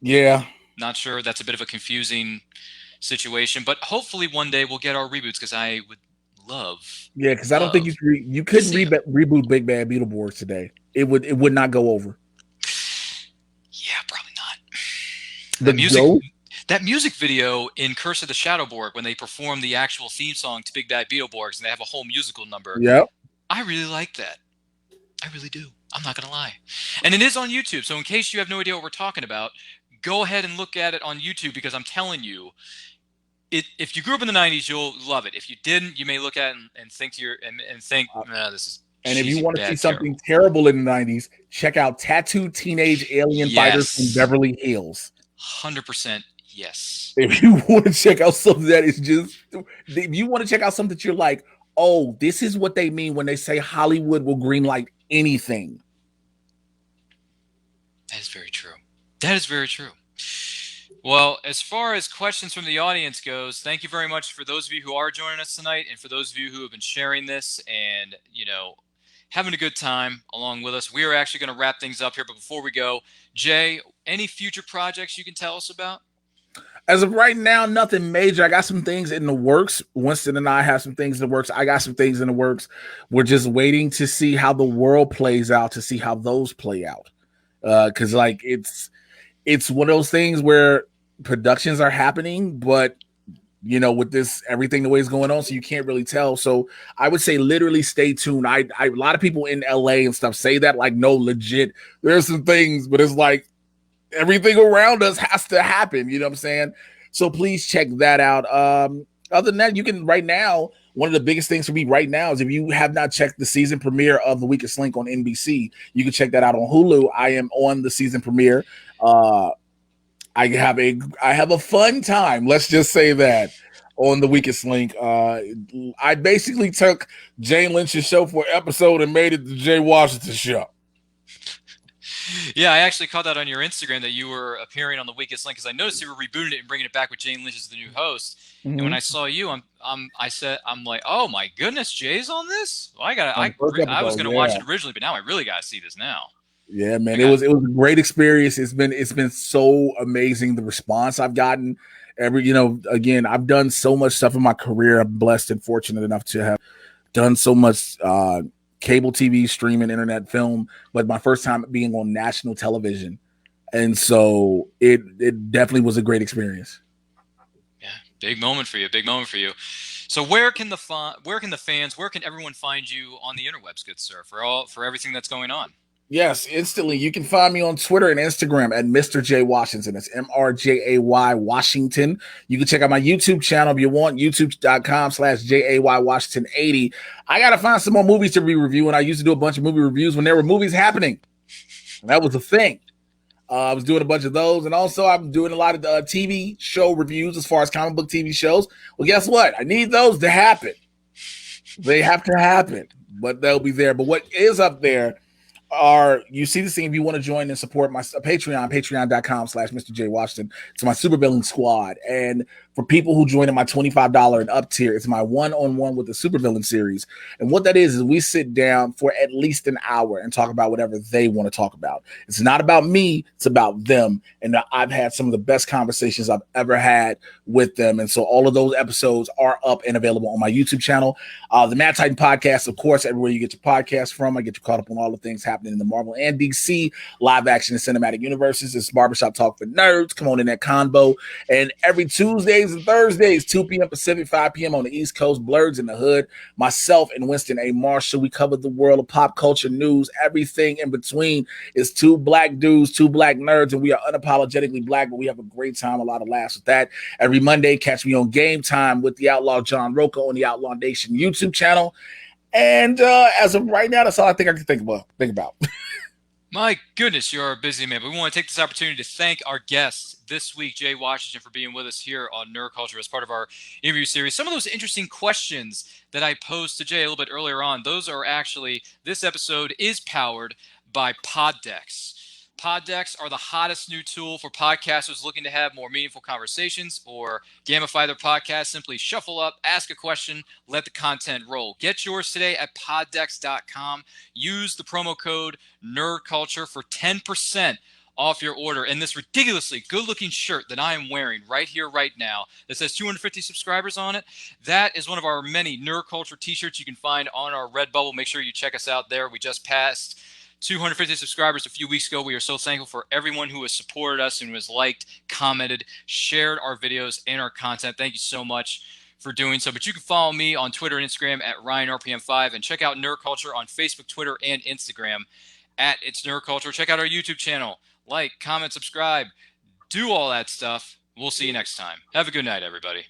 Yeah, not sure. That's a bit of a confusing situation, but hopefully one day we'll get our reboots because I would love. Yeah, because I don't think you couldn't reboot Big Bad Beetleborgs today. It would not go over. Yeah, probably not. That music video in Curse of the Shadowborg when they perform the actual theme song to Big Bad Beetleborgs and they have a whole musical number. Yep. I really like that. I really do. I'm not gonna lie. And it is on YouTube, so in case you have no idea what we're talking about, go ahead and look at it on YouTube because I'm telling you. If you grew up in the 90s, you'll love it. If you didn't, you may look at it and think this is. And if you want to see something terrible in the 90s, check out Tattooed Teenage Alien Fighters from Beverly Hills. 100% yes. If you want to check out something that is just, if you want to check out something that you're like, oh, this is what they mean when they say Hollywood will greenlight anything. That is very true. That is very true. Well, as far as questions from the audience goes, thank you very much for those of you who are joining us tonight and for those of you who have been sharing this and, having a good time along with us. We are actually going to wrap things up here, but before we go, Jay, any future projects you can tell us about? As of right now, nothing major. I got some things in the works. Winston and I have some things in the works. I got some things in the works. We're just waiting to see how the world plays out, to see how those play out. Because it's one of those things where productions are happening, but with this everything the way it's going on, so you can't really tell. So I would say literally stay tuned. I a lot of people in LA and stuff say that, like, no, legit, there's some things, but it's like everything around us has to happen. You know what I'm saying? So please check that out. Other than that, you can right now. One of the biggest things for me right now is if you have not checked the season premiere of The Weakest Link on NBC, you can check that out on Hulu. I am on the season premiere. I have a fun time. Let's just say that on The Weakest Link. I basically took Jane Lynch's show for an episode and made it the Jay Washington show. Yeah, I actually caught that on your Instagram that you were appearing on The Weakest Link because I noticed you were rebooting it and bringing it back with Jane Lynch as the new host. Mm-hmm. And when I saw you, I'm like, oh my goodness, Jay's on this. Well, I was gonna watch it originally, but now I really gotta see this now. Yeah, man, it was a great experience. It's been so amazing, the response I've gotten. Again, I've done so much stuff in my career. I'm blessed and fortunate enough to have done so much cable TV, streaming, internet, film, but my first time being on national television. And so it definitely was a great experience. Yeah, big moment for you. So where can everyone find you on the interwebs, good sir, for everything that's going on? Yes, instantly. You can find me on Twitter and Instagram at Mr. J Washington. It's MRJAY Washington. You can check out my YouTube channel if you want, youtube.com/JAY Washington 80. I got to find some more movies to be reviewing. I used to do a bunch of movie reviews when there were movies happening. That was a thing. I was doing a bunch of those. And also I'm doing a lot of TV show reviews as far as comic book TV shows. Well, guess what? I need those to happen. They have to happen, but they'll be there. But what is up there you see this thing if you want to join and support my patreon.com/Mr. J Washington. It's my super villain squad. And for people who join in my $25 and up tier, it's my one-on-one with the super villain series. And what that is we sit down for at least an hour and talk about whatever they want to talk about. It's not about me, it's about them. And I've had some of the best conversations I've ever had with them. And so all of those episodes are up and available on my YouTube channel. The Mad Titan podcast, of course, everywhere you get your podcast from. I get you caught up on all the things happening in the Marvel and DC live action and cinematic universes. It's Barbershop Talk for Nerds. Come on in that convo. And every Tuesday, Wednesdays and Thursdays, 2 p.m. Pacific, 5 p.m. on the East Coast. Blurs in the Hood. Myself and Winston A. Marshall. We cover the world of pop culture news, everything in between. It's two black dudes, two black nerds, and we are unapologetically black, but we have a great time, a lot of laughs with that. Every Monday, catch me on Game Time with the Outlaw John Rocco on the Outlaw Nation YouTube channel. And as of right now, that's all I think I can think about. My goodness, you're a busy man. But we want to take this opportunity to thank our guest this week, Jay Washington, for being with us here on Nerd Culture as part of our interview series. Some of those interesting questions that I posed to Jay a little bit earlier on, those are actually, this episode is powered by Poddex. Poddex are the hottest new tool for podcasters looking to have more meaningful conversations or gamify their podcast. Simply shuffle up, ask a question, let the content roll. Get yours today at poddex.com. Use the promo code NERDCULTURE for 10% off your order. And this ridiculously good-looking shirt that I am wearing right here, right now, that says 250 subscribers on it, that is one of our many Nerd Culture t-shirts you can find on our Redbubble. Make sure you check us out there. We just passed 250 subscribers a few weeks ago. We are so thankful for everyone who has supported us and who has liked, commented, shared our videos and our content. Thank you so much for doing so. But you can follow me on Twitter and Instagram at RyanRPM5 and check out Nerd Culture on Facebook, Twitter, and Instagram at It's Nerd Culture. Check out our YouTube channel. Like, comment, subscribe, do all that stuff. We'll see you next time. Have a good night, everybody.